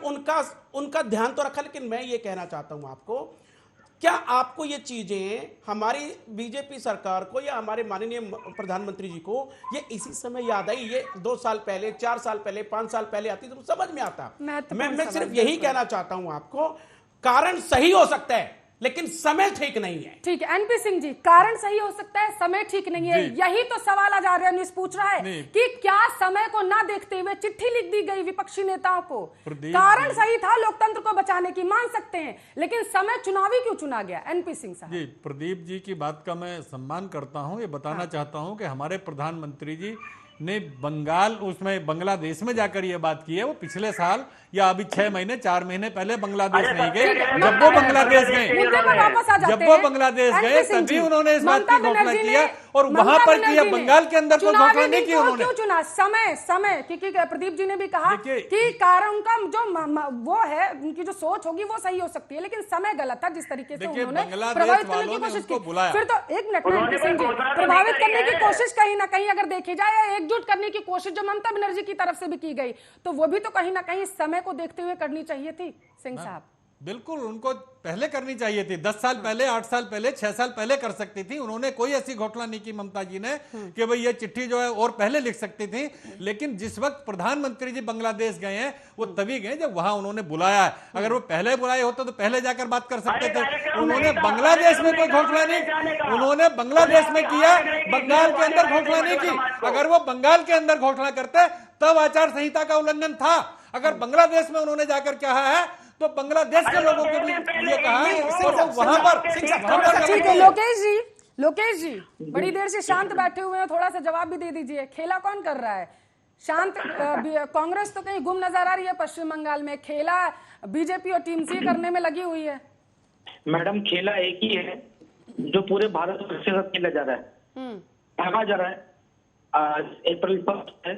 उनका ध्यान तो रखा। लेकिन मैं ये कहना चाहता हूं आपको, क्या आपको ये चीजें हमारी बीजेपी सरकार को या हमारे माननीय प्रधानमंत्री जी को ये इसी समय याद आई? ये 2 साल पहले, 4 साल पहले, 5 साल पहले आती तो समझ में आता। मैं सिर्फ यही कहना चाहता हूं आपको, कारण सही हो सकता है लेकिन समय ठीक नहीं है। ठीक है एनपी सिंह जी, कारण सही हो सकता है, समय ठीक नहीं है, यही तो सवाल आज आर्य न्यूज़ पूछ रहा है कि क्या समय को ना देखते हुए चिट्ठी लिख दी गई विपक्षी नेताओं को? कारण सही था, लोकतंत्र को बचाने की, मान सकते हैं, लेकिन समय चुनावी क्यों चुना गया? एनपी सिंह साहब जी, प्रदीप जी की बात का मैं सम्मान करता हूं। ये बताना चाहता हूं कि हमारे प्रधानमंत्री जी ने बांग्लादेश में जाकर ये बात की है। वो पिछले साल या अभी 6 महीने 4 महीने पहले बांग्लादेश नहीं गए। जब वो बांग्लादेश गए तभी उन्होंने इस बात की घोषणा किया और वहां पर किया, बंगाल के अंदर कोई घोषणा नहीं की उन्होंने। क्यों चुना? समय क्योंकि प्रदीप जी ने भी कहा कि कारण उनका जो वो है, उनकी जो सोच होगी वो सही हो सकती है, लेकिन समय गलत था जिस तरीके से उन्होंने प्रभावित करने की कोशिश की। फिर तो एक मिनट में एनपी सिंह जी, प्रभावित करने की कोशिश कहीं ना कहीं अगर देखी जाए, एकजुट करने की कोशिश जो ममता बनर्जी की तरफ से भी की गई, तो वो भी तो कहीं ना कहीं समय को देखते हुए करनी चाहिए थी। सिंह साहब बिल्कुल उनको पहले करनी चाहिए थी। 10 साल पहले, 8 साल पहले, 6 साल पहले कर सकती थी। उन्होंने कोई ऐसी घोषणा नहीं की ममता जी ने कि भाई ये चिट्ठी जो है और पहले लिख सकती थी। लेकिन जिस वक्त प्रधानमंत्री जी बांग्लादेश गए हैं वो तभी गए जब वहां उन्होंने बुलाया है। अगर वो पहले बुलाए होते तो पहले जाकर बात कर सकते थे। उन्होंने बांग्लादेश में कोई घोषणा नहीं, उन्होंने बांग्लादेश में किया, बंगाल के अंदर घोषणा नहीं की। अगर वो बंगाल के अंदर घोषणा करते तब आचार संहिता का उल्लंघन था। अगर बांग्लादेश में उन्होंने जाकर कहा है तो बांग्लादेश के लोगों के भी ये कहा है तो वहां पर। ठीक है लोकेश जी बड़ी देर से शांत बैठे हुए हैं, थोड़ा सा जवाब भी दे दीजिए। खेला कौन कर रहा है? शांत कांग्रेस तो कहीं गुम नजर आ रही है पश्चिम बंगाल में, खेला बीजेपी और टीएमसी करने में लगी हुई है। मैडम खेला एक ही है जो पूरे भारत वर्ष से खेला जा रहा है, भागा जा रहा है। आज अप्रैल 1 है,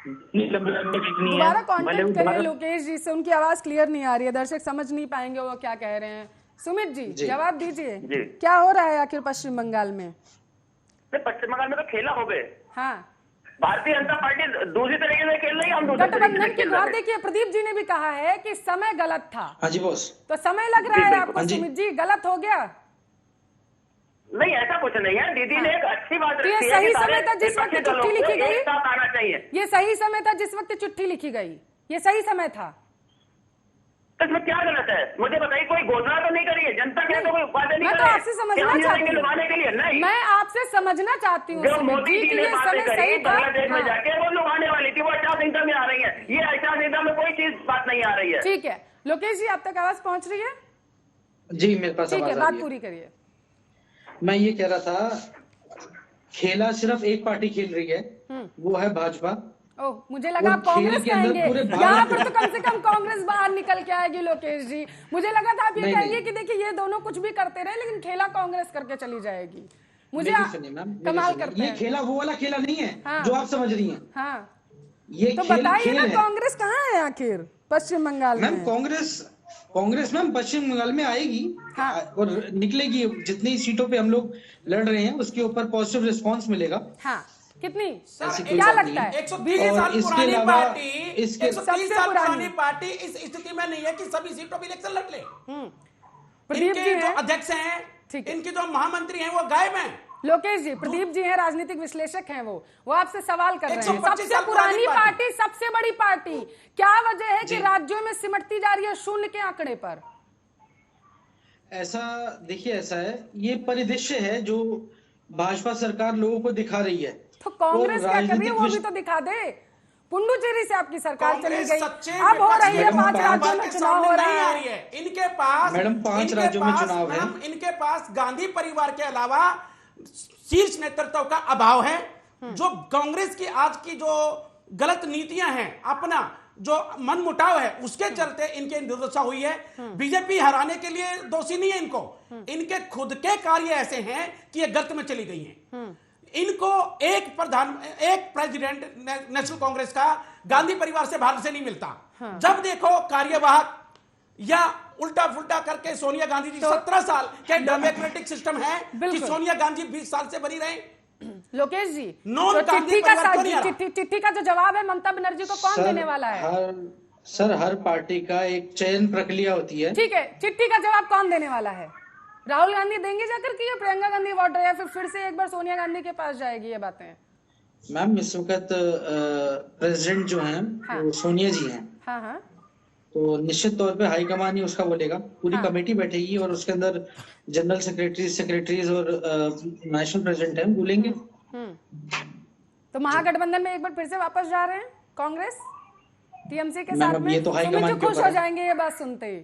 दोबारा कांटेक्ट करिए लोकेश जी से, उनकी आवाज क्लियर नहीं आ रही है, दर्शक समझ नहीं पाएंगे वो क्या कह रहे हैं। सुमित जी जवाब दीजिए, क्या हो रहा है आखिर पश्चिम बंगाल में? पश्चिम बंगाल में तो खेला हो गए। हाँ, भारतीय जनता पार्टी दूसरी तरीके से खेल रही है, हम दूसरी तरीके गठबंधन से की खेल बात रहे हैं। देखिए, प्रदीप जी ने भी कहा है कि समय गलत था। हाँ जी बॉस। तो समय लग रहा है आपको सुमित जी गलत हो गया? नहीं ऐसा कुछ नहीं है, दीदी ने एक अच्छी बात ये रखी है सही कि समय था जिस वक्त विपक्षी दलों चिट्ठी लिखी को गई, एक साथ आना चाहिए। ये सही समय था जिस वक्त चिट्ठी लिखी गई, ये सही समय था। तो इसमें क्या गलत है मुझे बताइए? कोई घोषणा तो नहीं करी है जनता के, तो कोई वादे नहीं मैं तो करे। आपसे समझना क्या चाहती हूँ, लुभाने के लिए नहीं, मैं आपसे समझना चाहती हूँ जो सुमित मोदी जी जी कि ने ये बातें समय करी सही था। बांग्लादेश में हाँ। जाके वो लुभाने वाली थी, वो आचार संहिता में आ रही है। ये आचार संहिता में कोई चीज बात नहीं आ रही है। ठीक है लोकेश जी, आप तक आवाज पहुंच रही है? जी मेरे पास ठीक है, आवाज आ बात रही है। पूरी करिए। मैं ये कह रहा था, खेला सिर्फ एक पार्टी खेल रही है, वो है भाजपा। ओह, मुझे लगा आप खेल कांग्रेस के अंदर कहेंगे। पूरे भारत यहाँ पर तो कम से कम कांग्रेस बाहर निकल के आएगी लोकेश जी। मुझे लगा था आप ये नहीं, कहेंगे नहीं। कि देखिए ये दोनों कुछ भी करते रहे लेकिन खेला कांग्रेस करके चली जाएगी। मुझे मेरी सुनिए मैम, मेरी कमाल सुनिए। करते ये हैं। खेला वो वाला खेला नहीं है हाँ। जो आप समझ रही हैं। हाँ, ये तो खेल बताइए खेल ना है। कांग्रेस कहाँ है आखिर पश्चिम बंगाल मैम में? कांग्रेस मैम पश्चिम बंगाल में आएगी। हाँ। और निकलेगी। जितनी सीटों पे हम लोग लड़ रहे हैं उसके ऊपर पॉजिटिव रिस्पांस मिलेगा। हाँ, कितनी ऐसी कोई क्या बात लगता नहीं है? 130 और साल इसके पुरानी अलावा पार्टी, इसके 130 सबसे साल पुरानी पुरानी पार्टी इस स्थिति में नहीं है कि सभी सीटों पर इलेक्शन लड़ ले। प्रदीप जी इनके जो हैं, अध्यक्ष हैं, ठीक है। इनके जो महामंत्री हैं वो गायब हैं। लोकेश जी, प्रदीप जी हैं, राजनीतिक विश्लेषक हैं, वो आपसे सवाल कर रहे हैं। 125 सबसे साल पुरानी पुरानी पार्टी, सबसे बड़ी पार्टी, क्या वजह है कि राज्यों में सिमटती जा रही है शून्य के आंकड़े पर? ऐसा देखिए, ऐसा है, ये परिदृश्य है जो भाजपा सरकार लोगों को दिखा रही है। तो कांग्रेस और क्या कर रही है वो भी राजनीतिक तो दिखा दे। पुंडुचेरी से आपकी सरकार चली कांग्रेस गई, सच्चे अब हो रही है मैडम, 5 राज्यों में के चुनाव सामने हो रहा नहीं आ है। रही है। इनके पास मैडम, 5 राज्यों में चुनाव है। मैडम, इनके पास गांधी परिवार के अलावा शीर्ष नेतृत्व का अभाव है। जो कांग्रेस की आज की जो गलत नीतियां हैं, अपना जो मनमुटाव है, उसके चलते इनकी दुर्दशा हुई है। बीजेपी हराने के लिए दोषी नहीं है इनको, इनके खुद के कार्य ऐसे हैं कि ये गर्त में चली गई हैं। इनको एक प्रेसिडेंट नेशनल कांग्रेस का गांधी परिवार से भारत से नहीं मिलता। जब देखो कार्यवाहक या उल्टा फुल्टा करके सोनिया गांधी जी 17 साल के डेमोक्रेटिक सिस्टम है कि सोनिया गांधी 20 साल से बनी रहे। लोकेश जी, नॉन तो गांधी चिट्ठी का परिवार क्यों नहीं आ रहा? चिट्ठी का जो जवाब है ममता बनर्जी को कौन देने वाला है? हर पार्टी का एक चयन प्रक्रिया होती है। ठीक है, चिट्ठी का जवाब कौन देने वाला है? राहुल गांधी देंगे जाकर कि ये प्रियंका गांधी वार्ड या फिर से एक बार सोनिया गांधी के पास जाएगी ये बातें? मैम, इस वक्त प्रेसिडेंट जो हैं वो सोनिया जी हैं। हाँ हाँ, तो निश्चित तौर पे हाईकमान ही उसका बोलेगा। पूरी कमेटी बैठेगी और उसके अंदर जनरल सेक्रेटरीज और नेशनल प्रेसिडेंट हैं बोलेंगे। तो महागठबंधन में एक बार फिर से वापस जा रहे हैं कांग्रेस टीएमसी के साथ में? ये तो हाईकमान सुमित जी के खुश ऊपर हो है। जाएंगे ये बात सुनते ही।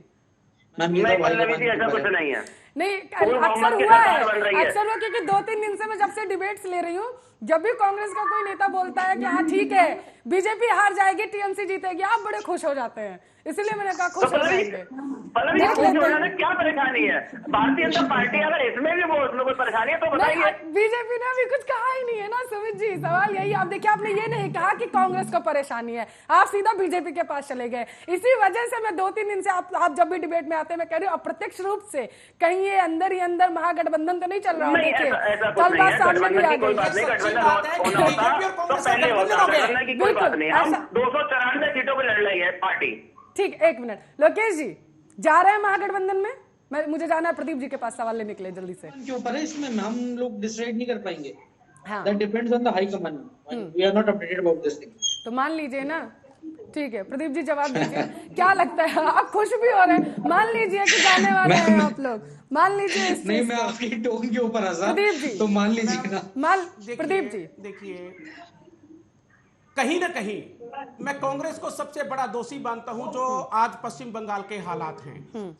मैम, ये नहीं तो पल्लवी हाईकमान जी, के ऐसा ऊपर कुछ है। नहीं है। नहीं, पूर्ण अक्सर बहुमत की हुआ सरकार बन रही है, है। अक्सर हुआ, क्योंकि 2-3 दिन से मैं जब से डिबेट्स ले रही हूँ, जब भी कांग्रेस का कोई नेता बोलता है कि हाँ ठीक है बीजेपी हार जाएगी टीएमसी जीतेगी, आप बड़े खुश हो जाते हैं। इसलिए मैंने कहा खुश हो जाएंगे। पल्लवी देख खुश लेते हो हैं। जाना, क्या परेशानी है? भारतीय जनता पार्टी अगर इसमें भी वो उसमें कोई परेशानी है तो बताइए। बीजेपी ने अभी कुछ कहा ही नहीं है ना सुमित जी, सवाल यही। आप देखिए, आपने ये नहीं कहा कि कांग्रेस को परेशानी है, आप सीधा बीजेपी के पास चले गए। इसी वजह से मैं 2-3 दिन से आप जब भी डिबेट में आते हैं मैं कह रही हूँ अप्रत्यक्ष रूप से कहीं ये अंदर ही अंदर महागठबंधन तो नहीं चल रहा है। नहीं, देखिए ऐसा कल कुछ नहीं बात है। सामने भी आ गठबंधन की कोई गई। बात नहीं, सच्ची गठबंधन बात है कि होना होता बीजेपी और तो कांग्रेस का पहले होता। गठबंधन हो गया। गठबंधन की कोई बिल्कुल, बात नहीं। हम ऐसा- 294 सीटों पर लड़ रही है पार्टी। ठीक, एक मिनट लोकेश जी, जा रहे हैं महागठबंधन में? मुझे जाना है प्रदीप जी के पास सवाल लेने के लिए, जल्दी से। के ऊपर है, इसमें हम लोग डिसाइड नहीं कर पाएंगे। हाँ। That depends on the high command. We are not updated about this thing. तो मान लीजिए ना, ठीक है प्रदीप जी जवाब दीजिए। क्या लगता है, आप खुश भी हो रहे हैं, मान लीजिए कि जाने वाले हैं आप लोग, मान लीजिए इस नहीं, चीज मैं को। आपकी टोन के ऊपर हंसा, प्रदीप जी, तो मान लीजिए ना। प्रदीप जी देखिए, कहीं ना कहीं मैं कांग्रेस को सबसे बड़ा दोषी मानता हूं जो आज पश्चिम बंगाल के हालात हैं।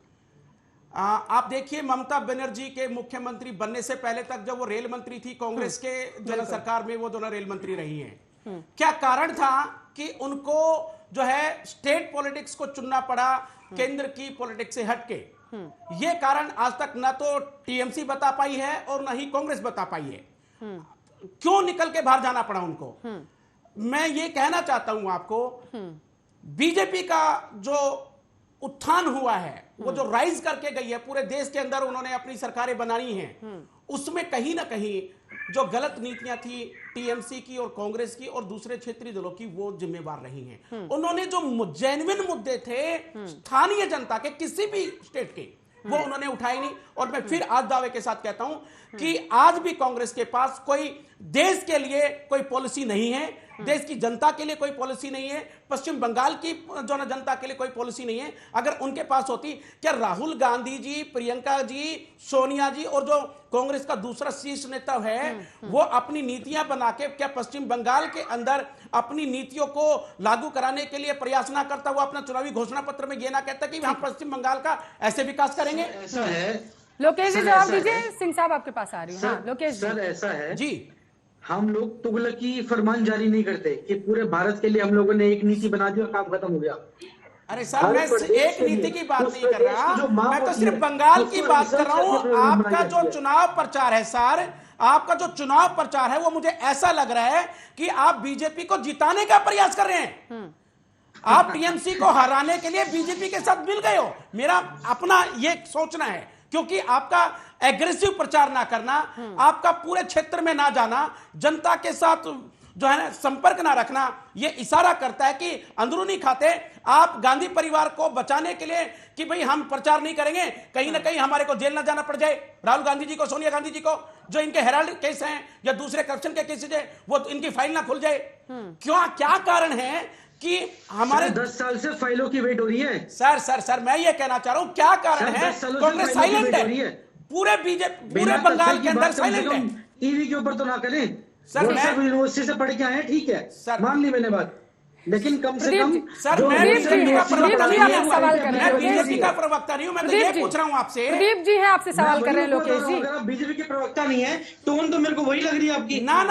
आप देखिए, ममता बनर्जी के मुख्यमंत्री बनने से पहले तक जब वो रेल मंत्री थी कांग्रेस के जो सरकार में, वो दोनों रेल मंत्री रही हैं। क्या कारण था कि उनको जो है स्टेट पॉलिटिक्स को चुनना पड़ा केंद्र की पॉलिटिक्स से हटके? ये कारण आज तक ना तो टीएमसी बता पाई है और ना ही कांग्रेस बता पाई है। क्यों निकल के बाहर जाना पड़ा उनको? मैं ये कहना चाहता हूं आपको, बीजेपी का जो उत्थान हुआ है, वो जो राइज करके गई है पूरे देश के अंदर, उन्होंने अपनी सरकारें बनाई हैं, उसमें कहीं ना कहीं जो गलत नीतियां थी टीएमसी की और कांग्रेस की और दूसरे क्षेत्रीय दलों की, वो जिम्मेवार रही हैं। उन्होंने जो जेन्युइन मुद्दे थे स्थानीय जनता के किसी भी स्टेट के, वो उन्होंने उठाए नहीं। और मैं फिर आज दावे के साथ कहता हूं कि आज भी कांग्रेस के पास कोई देश के लिए कोई पॉलिसी नहीं है, देश की जनता के लिए कोई पॉलिसी नहीं है, पश्चिम बंगाल की जो ना जनता के लिए कोई पॉलिसी नहीं है। अगर उनके पास होती, क्या राहुल गांधी जी, प्रियंका जी, सोनिया जी और जो कांग्रेस का दूसरा शीर्ष नेता है, वो अपनी नीतियां बना के क्या पश्चिम बंगाल के अंदर अपनी नीतियों को लागू कराने के लिए प्रयास ना करता? वो अपना चुनावी घोषणा पत्र में ये ना कहता कि हम पश्चिम बंगाल का ऐसे विकास करेंगे? ऐसा है। लोकेश जी जवाब दीजिए। सिंह साहब आपके पास आ रही हूँ। हाँ, लोकेश जी। सर ऐसा है जी, हम लोग तुगलकी फरमान जारी नहीं करते कि पूरे भारत के लिए हम लोगों ने एक नीति बना दी और काम खत्म हो गया। अरे सर, मैं एक नीति की बात नहीं कर रहा, मैं तो सिर्फ बंगाल की बात कर रहा हूं। आपका जो चुनाव प्रचार है सर, आपका जो चुनाव प्रचार है, वो मुझे ऐसा लग रहा है कि आप बीजेपी को जिताने का प्रयास कर रहे हैं। आप टीएमसी को हराने के लिए बीजेपी के साथ मिल गए हो। मेरा अपना ये सोचना है, क्योंकि आपका एग्रेसिव प्रचार ना करना, आपका पूरे क्षेत्र में ना जाना, जनता के साथ जो है ना संपर्क ना रखना, ये इशारा करता है कि अंदरूनी खाते आप गांधी परिवार को बचाने के लिए कि भाई हम प्रचार नहीं करेंगे, कहीं ना कहीं हमारे को जेल ना जाना पड़ जाए, राहुल गांधी जी को, सोनिया गांधी जी को, जो इनके हेराल्ड केस हैं या दूसरे करप्शन के केसेज है, वो इनकी फाइल ना खुल जाए। क्यों, क्या कारण है कि हमारे 10 साल से फाइलों की वेट हो रही है? सर मैं ये कहना चाह रहा हूं, क्या कारण है कांग्रेस साइलेंट है? पूरे बीजेपी, पूरे बंगाल के अंदर साइलेंट है। टीवी के ऊपर तो ना करें सर, मैं यूनिवर्सिटी से पढ़ के आए, ठीक है सर, मान ली मैंने बात, लेकिन कम से कम सर, मैं बीजेपी का प्रवक्ता नहीं हूं, मैं तो ये पूछ रहा हूं आपसे। प्रदीप जी हैं आपसे सवाल कर रहे हैं लोकेश जी। अगर आप बीजेपी के प्रवक्ता नहीं है, टोन तो मेरे को वही लग रही है आपकी। ना,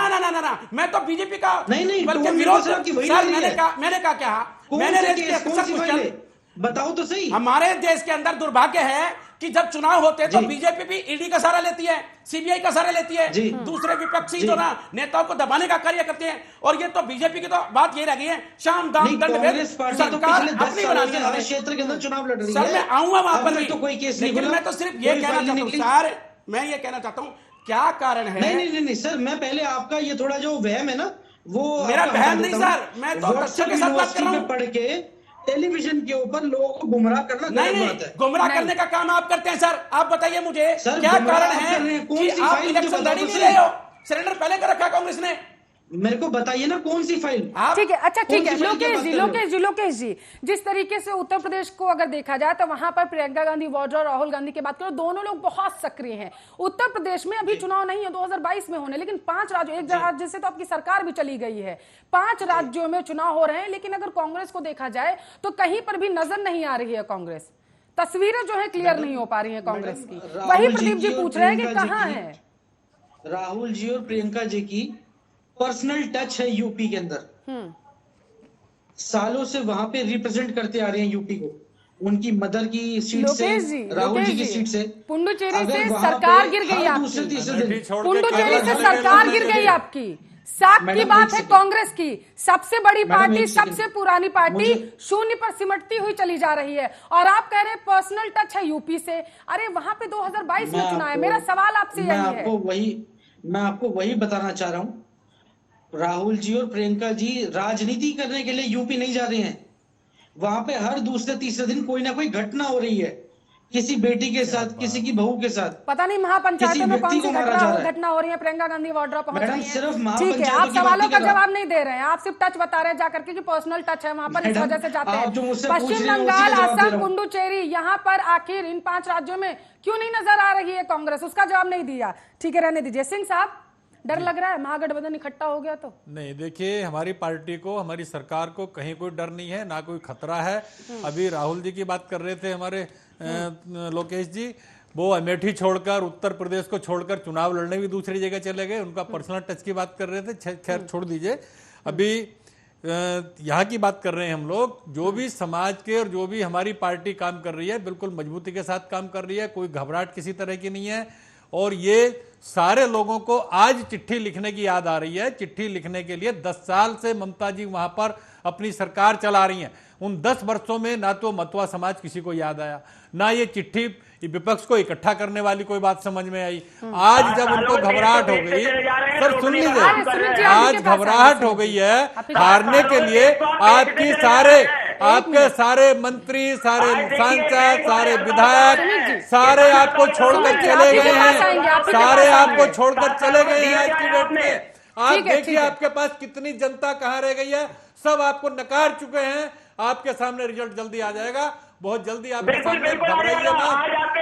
मैं तो बीजेपी का नहीं बल्कि विरोध। सर मैंने कहा मैंने बताओ तो सही। हमारे देश के अंदर दुर्भाग्य है कि जब चुनाव होते हैं तो बीजेपी भी ईडी का सहारा लेती है, सीबीआई का सहारा लेती है, दूसरे विपक्षी जो ना नेताओं को दबाने का कार्य करते हैं। और ये तो बीजेपी की तो बात ये रह गई है, शाम दाम दंड भेद सरकार अपनी बनानी है। क्षेत्र के अंदर चुनाव लड़ रही है। सर मैं आऊंगा वहां पर भी, तो कोई केस नहीं, लेकिन मैं तो सिर्फ ये कहना चाहता हूँ सर, मैं ये कहना चाहता हूँ क्या कारण है। नहीं सर, मैं पहले आपका ये थोड़ा जो वहम है ना, वो मेरा वहम नहीं सर, मैं तो तथ्यों के साथ बात कर रहा हूँ। पढ़ के टेलीविजन के ऊपर लोगों को गुमराह करना नहीं, गुमराह करने का काम आप करते हैं सर। आप बताइए मुझे क्या कारण है कि आप इलेक्शन लड़ नहीं रहे हो? सिलेंडर पहले कर रखा कांग्रेस ने, मेरे को बताइए ना कौन सी फाइल। ठीक है, अच्छा ठीक है लोकेश जी, जिस तरीके से उत्तर प्रदेश को अगर देखा जाए तो वहां पर प्रियंका गांधी वाड्रा और राहुल गांधी की बात करो, दोनों लोग बहुत सक्रिय हैं। उत्तर प्रदेश में अभी चुनाव नहीं है, 2022 में होने, लेकिन 5 राज्यों, एक राज्य से तो आपकी सरकार भी चली गई है, 5 राज्यों में चुनाव हो रहे हैं। लेकिन अगर कांग्रेस को देखा जाए तो कहीं पर भी नजर नहीं आ रही है कांग्रेस, तस्वीरें जो है क्लियर नहीं हो पा रही है कांग्रेस की। वही प्रदीप जी पूछ रहे हैं कि कहाँ है राहुल जी और प्रियंका जी की पर्सनल टच है यूपी के अंदर, सालों से वहां पे रिप्रेजेंट करते आ रहे हैं यूपी को, उनकी मदर की सीट से, राहुल जी की सीट से। पुंडुचेरी से सरकार गिर गई आपकी, पुंडुचेरी से सरकार गिर गई आपकी। साख की बात है कांग्रेस की, सबसे बड़ी पार्टी, सबसे पुरानी पार्टी शून्य पर सिमटती हुई चली जा रही है, और आप कह रहे हैं पर्सनल टच है यूपी से। अरे वहां पे 2022 में चुनाव है। मेरा सवाल आपसे यही है, मैं आपको वही बताना चाह रहा हूँ, राहुल जी और प्रियंका जी राजनीति करने के लिए यूपी नहीं जा रहे हैं, वहां पे हर दूसरे तीसरे दिन कोई ना कोई घटना हो रही है, किसी बेटी के साथ, किसी की बहू के साथ। पता नहीं महापंचायतों में कौन सी है। घटना हो रही है, प्रियंका गांधी वाड्रा पहुंच रही है। सिर्फ ठीक है, आप सवालों का जवाब नहीं दे रहे हैं, आप सिर्फ टच बता रहे हैं जाकर के कि पर्सनल टच है वहां पर, इस वजह से जाते हैं। पश्चिम बंगाल, असम, पुडुचेरी, यहाँ पर आखिर इन 5 राज्यों में क्यों नहीं नजर आ रही है कांग्रेस? उसका जवाब नहीं दिया। ठीक है, रहने दीजिए। सिंह साहब, डर लग रहा है महागठबंधन इकट्ठा हो गया तो? नहीं, देखिए, हमारी पार्टी को, हमारी सरकार को कहीं कोई डर नहीं है, ना कोई खतरा है। अभी राहुल जी की बात कर रहे थे हमारे लोकेश जी, वो अमेठी छोड़कर, उत्तर प्रदेश को छोड़कर चुनाव लड़ने भी दूसरी जगह चले गए, उनका पर्सनल टच की बात कर रहे थे। खैर छोड़ दीजिए, अभी यहाँ की बात कर रहे हैं हम लोग। जो भी समाज के और जो भी हमारी पार्टी काम कर रही है, बिल्कुल मजबूती के साथ काम कर रही है, कोई घबराहट किसी तरह की नहीं है। और ये सारे लोगों को आज चिट्ठी लिखने की याद आ रही है। चिट्ठी लिखने के लिए 10 साल से ममता जी वहां पर अपनी सरकार चला रही हैं। उन 10 वर्षों में ना तो मतवा समाज किसी को याद आया, ना ये चिट्ठी विपक्ष को इकट्ठा करने वाली कोई बात समझ में आई। आज जब उनको घबराहट हो गई, सर सुन लीजिए, आज घबराहट हो गई है हारने के लिए, आपके सारे मंत्री, सारे सांसद, सारे विधायक, सारे आपको छोड़कर चले गए हैं, सारे आपको छोड़कर चले गए हैं आज की डेट में। आप देखिए आपके पास कितनी जनता कहां रह गई है, सब आपको नकार चुके हैं। आपके सामने रिजल्ट जल्दी आ जाएगा, बहुत जल्दी आपके सामने। घबराइए मत,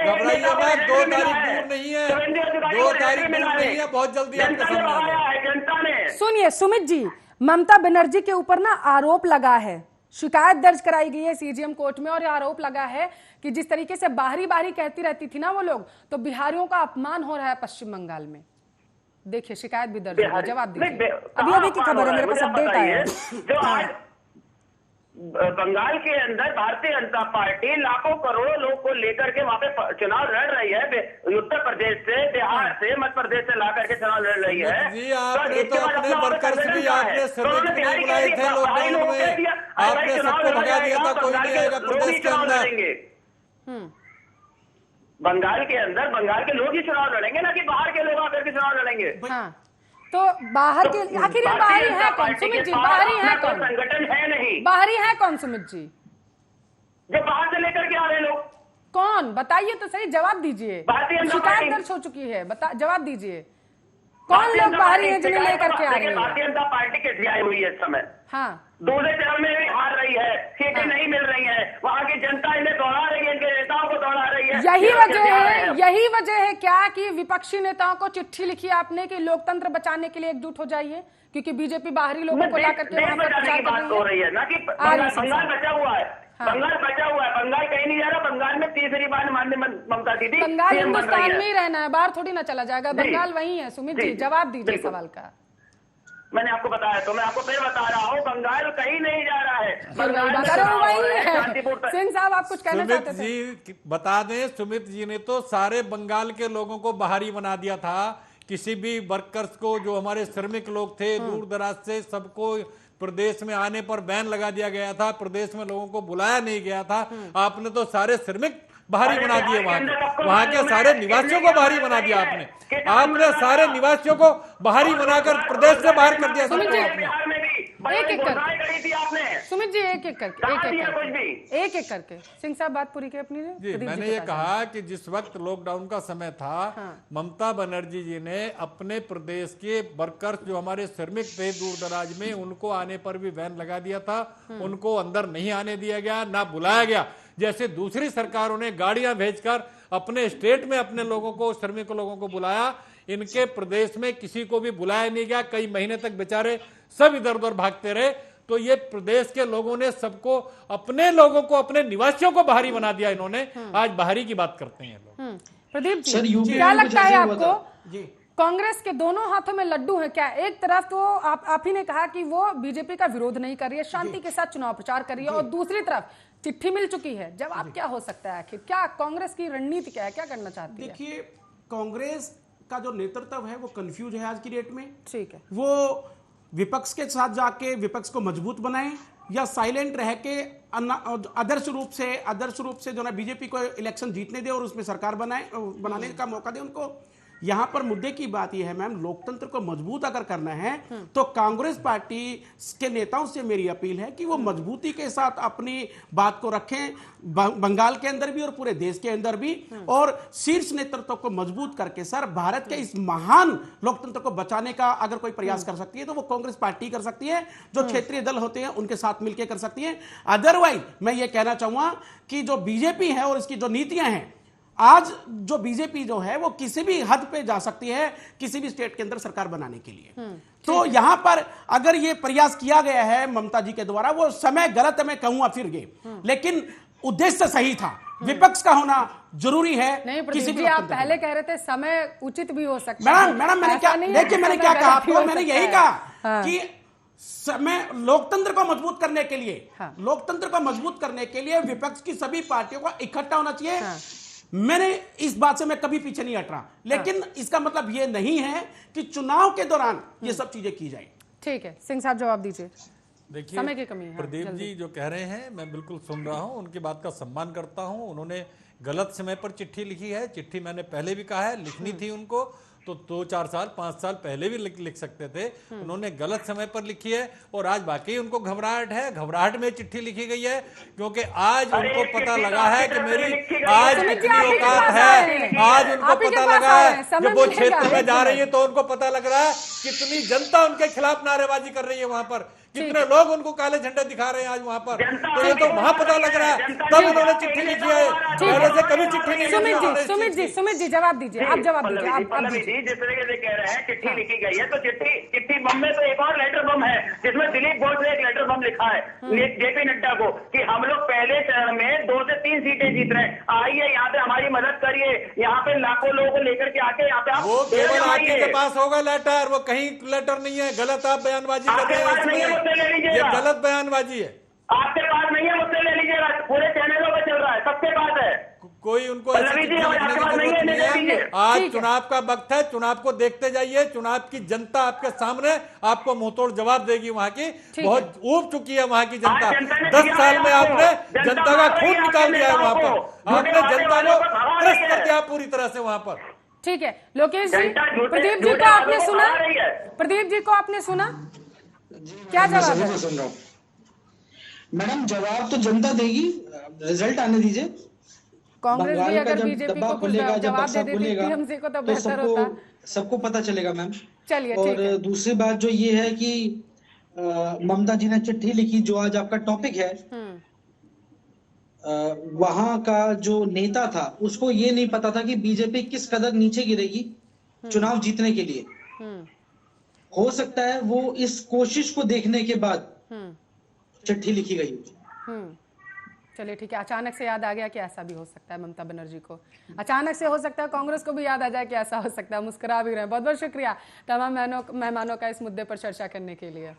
2 तारीख दूर नहीं है, 2 तारीख दूर नहीं है, बहुत जल्दी आपके सामने आ जाएगा। सुनिए सुमित जी, ममता बनर्जी के ऊपर ना आरोप लगा है, शिकायत दर्ज कराई गई है सीजीएम कोर्ट में, और आरोप लगा है कि जिस तरीके से बाहरी कहती रहती थी ना वो लोग, तो बिहारियों का अपमान हो रहा है पश्चिम बंगाल में। देखिए, शिकायत भी दर्ज है, जवाब दीजिए। अभी की खबर है, मेरे पास अपडेट आया है। बंगाल के अंदर भारतीय जनता पार्टी लाखों करोड़ों लोग को लेकर के वहां पे चुनाव लड़ रही है, उत्तर प्रदेश से, बिहार से, मध्य प्रदेश से ला करके चुनाव लड़ रही है। जी, आपने तो अपने वर्कर्स भी, आपने श्रमिक भी बुलाए थे लॉकडाउन में, आपने सबको भगा दिया था, कोई नहीं आएगा प्रदेश के अंदर। बंगाल के अंदर बंगाल के लोग ही चुनाव लड़ेंगे, ना कि बाहर के लोग आकर के चुनाव लड़ेंगे। हाँ, तो बाहर के, आखिर ये बाहरी है कौन सुमित जी? बाहरी है कौन? संगठन है नहीं, बाहरी है कौन सुमित जी? जो बाहर से लेकर के आ रहे लोग कौन? बताइए तो सही, जवाब दीजिए। शिकायत दर्ज हो चुकी है, जवाब दीजिए, कौन लोग बाहरी हैं जिन्हें लेकर के आ रहे हैं? भारतीय जनता पार्टी की जियाई हुई है इस समय। हाँ, दूसरे चरण में भी हार रही है, सीटें नहीं मिल रही है, वहां की जनता इन्हें दौड़ा रही है, इनके नेताओं को दौड़ा रही है। यही वजह है क्या कि विपक्षी नेताओं को चिट्ठी लिखी आपने कि लोकतंत्र बचाने के लिए एकजुट हो जाइए, क्योंकि बीजेपी बाहरी लोगों को लाकर के वहां पर प्रचार कर रही है, ना कि बंगाल बचा हुआ है। बंगाल बचा हुआ है, बंगाल कहीं नहीं जा रहा। बंगाल में तीसरी बार माननीय ममता दीदी, बंगाल हिंदुस्तान में ही रहना है, बाहर थोड़ी ना चला जाएगा, बंगाल वही है। सुमित जी, जवाब दीजिए सवाल का। मैंने आपको बताया, तो मैं आपको फिर बता रहा हूँ, बंगाल कहीं नहीं जा रहा है। सिंह साहब, आप कुछ कहना चाहते थे? जी बता दें, सुमित जी ने तो सारे बंगाल के लोगों को बाहरी बना दिया था। किसी भी वर्कर्स को, जो हमारे श्रमिक लोग थे दूर दराज से, सबको प्रदेश में आने पर बैन लगा दिया गया था, प्रदेश में लोगों को बुलाया नहीं गया था। आपने तो सारे श्रमिक बाहरी बना दिए, वहां के सारे निवासियों को बाहरी बना दिया आपने सारे निवासियों को बाहरी बनाकर प्रदेश से बाहर कर दिया। सुमित जी, एक एक करके, सुमित जी एक एक करके, सिंह साहब बात पूरी की अपनी। जी, मैंने ये कहा कि जिस वक्त लॉकडाउन का समय था, ममता बनर्जी जी ने अपने प्रदेश के वर्कर्स, जो हमारे श्रमिक थे दूर दराज में, उनको आने पर भी बैन लगा दिया था। उनको अंदर नहीं आने दिया गया, ना बुलाया गया। जैसे दूसरी सरकारों ने गाड़ियां भेजकर अपने स्टेट में अपने लोगों को, श्रमिक लोगों को बुलाया, इनके प्रदेश में किसी को भी बुलाया नहीं गया। कई महीने तक बेचारे सब इधर उधर भागते रहे। तो ये प्रदेश के लोगों ने सबको, अपने लोगों को, अपने निवासियों को बाहरी बना दिया इन्होंने। आज बाहरी की बात करते हैं लोग। प्रदीप जी, क्या लगता है आपको, कांग्रेस के दोनों हाथों में लड्डू है क्या? एक तरफ तो आप ही ने कहा कि वो बीजेपी का विरोध नहीं कर रही है, शांति के साथ चुनाव प्रचार कर रही है, और दूसरी तरफ चिट्ठी मिल चुकी है। जवाब क्या हो सकता है आखिर? क्या कांग्रेस की रणनीति क्या है, क्या करना चाहती है? देखिए, कांग्रेस का जो नेतृत्व है वो कंफ्यूज है आज की डेट में। ठीक है, वो विपक्ष के साथ जाके विपक्ष को मजबूत बनाए, या साइलेंट रह के आदर्श रूप से जो ना बीजेपी को इलेक्शन जीतने दे और उसमें सरकार बनाने का मौका दे उनको, यहां पर मुद्दे की बात यह है मैम, लोकतंत्र को मजबूत अगर करना है तो कांग्रेस पार्टी के नेताओं से मेरी अपील है कि वो मजबूती के साथ अपनी बात को रखें, बंगाल के अंदर भी और पूरे देश के अंदर भी, और शीर्ष नेतृत्व को मजबूत करके सर भारत के इस महान लोकतंत्र को बचाने का अगर कोई प्रयास कर सकती है तो वो कांग्रेस पार्टी कर सकती है, जो क्षेत्रीय दल होते हैं उनके साथ मिलकर कर सकती है। अदरवाइज मैं ये कहना चाहूंगा कि जो बीजेपी है और इसकी जो नीतियां हैं, आज जो बीजेपी जो है वो किसी भी हद पे जा सकती है किसी भी स्टेट के अंदर सरकार बनाने के लिए। तो यहां पर अगर ये प्रयास किया गया है ममता जी के द्वारा, वो समय गलत मैं कहूंगा फिर गए, लेकिन उद्देश्य सही था, विपक्ष का होना जरूरी है। नहीं प्रदीप जी, आप पहले कह रहे थे समय उचित भी हो सकता है। मैडम मैंने क्या, देखिए मैंने क्या कहा आपको, मैंने यही कहा कि समय लोकतंत्र को मजबूत करने के लिए, लोकतंत्र को मजबूत करने के लिए विपक्ष की सभी पार्टियों को इकट्ठा होना चाहिए। मैंने इस बात से मैं कभी पीछे नहीं हट रहा, लेकिन इसका मतलब यह नहीं है कि चुनाव के दौरान ये सब चीजें की जाए। ठीक है, सिंह साहब जवाब दीजिए। देखिए समय की कमी है। प्रदीप जी जो कह रहे हैं मैं बिल्कुल सुन रहा हूं, उनकी बात का सम्मान करता हूं। उन्होंने गलत समय पर चिट्ठी लिखी है। चिट्ठी मैंने पहले भी कहा है, लिखनी थी उनको तो 2-4 साल 5 साल पहले भी लिख सकते थे। उन्होंने गलत समय पर लिखी है और आज वाकई उनको घबराहट है, घबराहट में चिट्ठी लिखी गई है, क्योंकि आज उनको पता लगा है कि मेरी आज कितनी औकात है। आज उनको पता लगा है जब वो क्षेत्र में जा रही है तो उनको पता लग रहा है कितनी जनता उनके खिलाफ नारेबाजी कर रही है, वहां पर कितने लोग उनको काले झंडे दिखा रहे हैं आज वहां पर, तो ये तो वहां पता लग रहा है, तब उन्होंने चिट्ठी लिखी है। पहले से कभी चिट्ठी नहीं लिखी। सुमित जी जवाब दीजिए, आप जवाब दीजिए। आप जिस तरीके से कह रहे हैं चिट्ठी लिखी गई है, तो चिट्ठी बम में तो एक और लेटर बम है जिसमें दिलीप घोष ने एक लेटर बम लिखा है जेपी नड्डा को कि हम लोग पहले चरण में 2 से 3 सीटें जीत रहे हैं, आइए यहाँ पे हमारी मदद करिए, यहाँ पे लाखों लोगों को लेकर के आके यहाँ पे आप वो केवल आपके पास होगा लेटर, वो कहीं लेटर नहीं है। गलत आप बयानबाजी कर रहे हैं, ये गलत बयानबाजी है। आपके पास नहीं है, मुझसे ले लीजिएगा, पूरे चैनलों पे चल रहा है, सबके पास है। कोई उनको ऐसी लिखने की जरूरत नहीं है। आज चुनाव का वक्त है, चुनाव को देखते जाइए। चुनाव की जनता आपके सामने आपको मुंहतोड़ जवाब देगी। वहां की बहुत ऊब चुकी है वहां की जनता। 10 साल में आपने जनता का खून निकाल दिया है वहां पर, आपने जनता को त्रस्त कर दिया पूरी तरह से वहां पर। ठीक है लोकेश जी, प्रदीप जी को आपने सुना? प्रदीप जी को आपने सुना? क्या जवाब है? सुन रहा हूँ मैडम, जवाब तो जनता देगी, रिजल्ट आने दीजिए। कांग्रेस भी अगर बीजेपी को कुछ जवाब दे देती टीएमसी को तो बेहतर होता। सबको पता चलेगा मैम। चलिए और दूसरी बात जो ये है कि ममता जी ने चिट्ठी लिखी, जो आज आपका टॉपिक है, वहां का जो नेता था उसको ये नहीं पता था कि बीजेपी किस कदर नीचे गिरेगी चुनाव जीतने के लिए। हो सकता है वो इस कोशिश को देखने के बाद चिट्ठी लिखी गई। चलिए ठीक है, अचानक से याद आ गया कि ऐसा भी हो सकता है, ममता बनर्जी को अचानक से हो सकता है, कांग्रेस को भी याद आ जाए कि ऐसा हो सकता है। मुस्कुरा भी रहे हैं। बहुत बहुत शुक्रिया तमाम मेहमानों का इस मुद्दे पर चर्चा करने के लिए।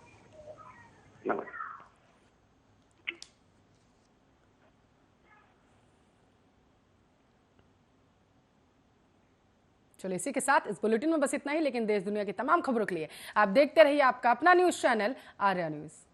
चलो इसी के साथ इस बुलेटिन में बस इतना ही, लेकिन देश दुनिया की तमाम खबरों के लिए आप देखते रहिए आपका अपना न्यूज चैनल आर्या न्यूज।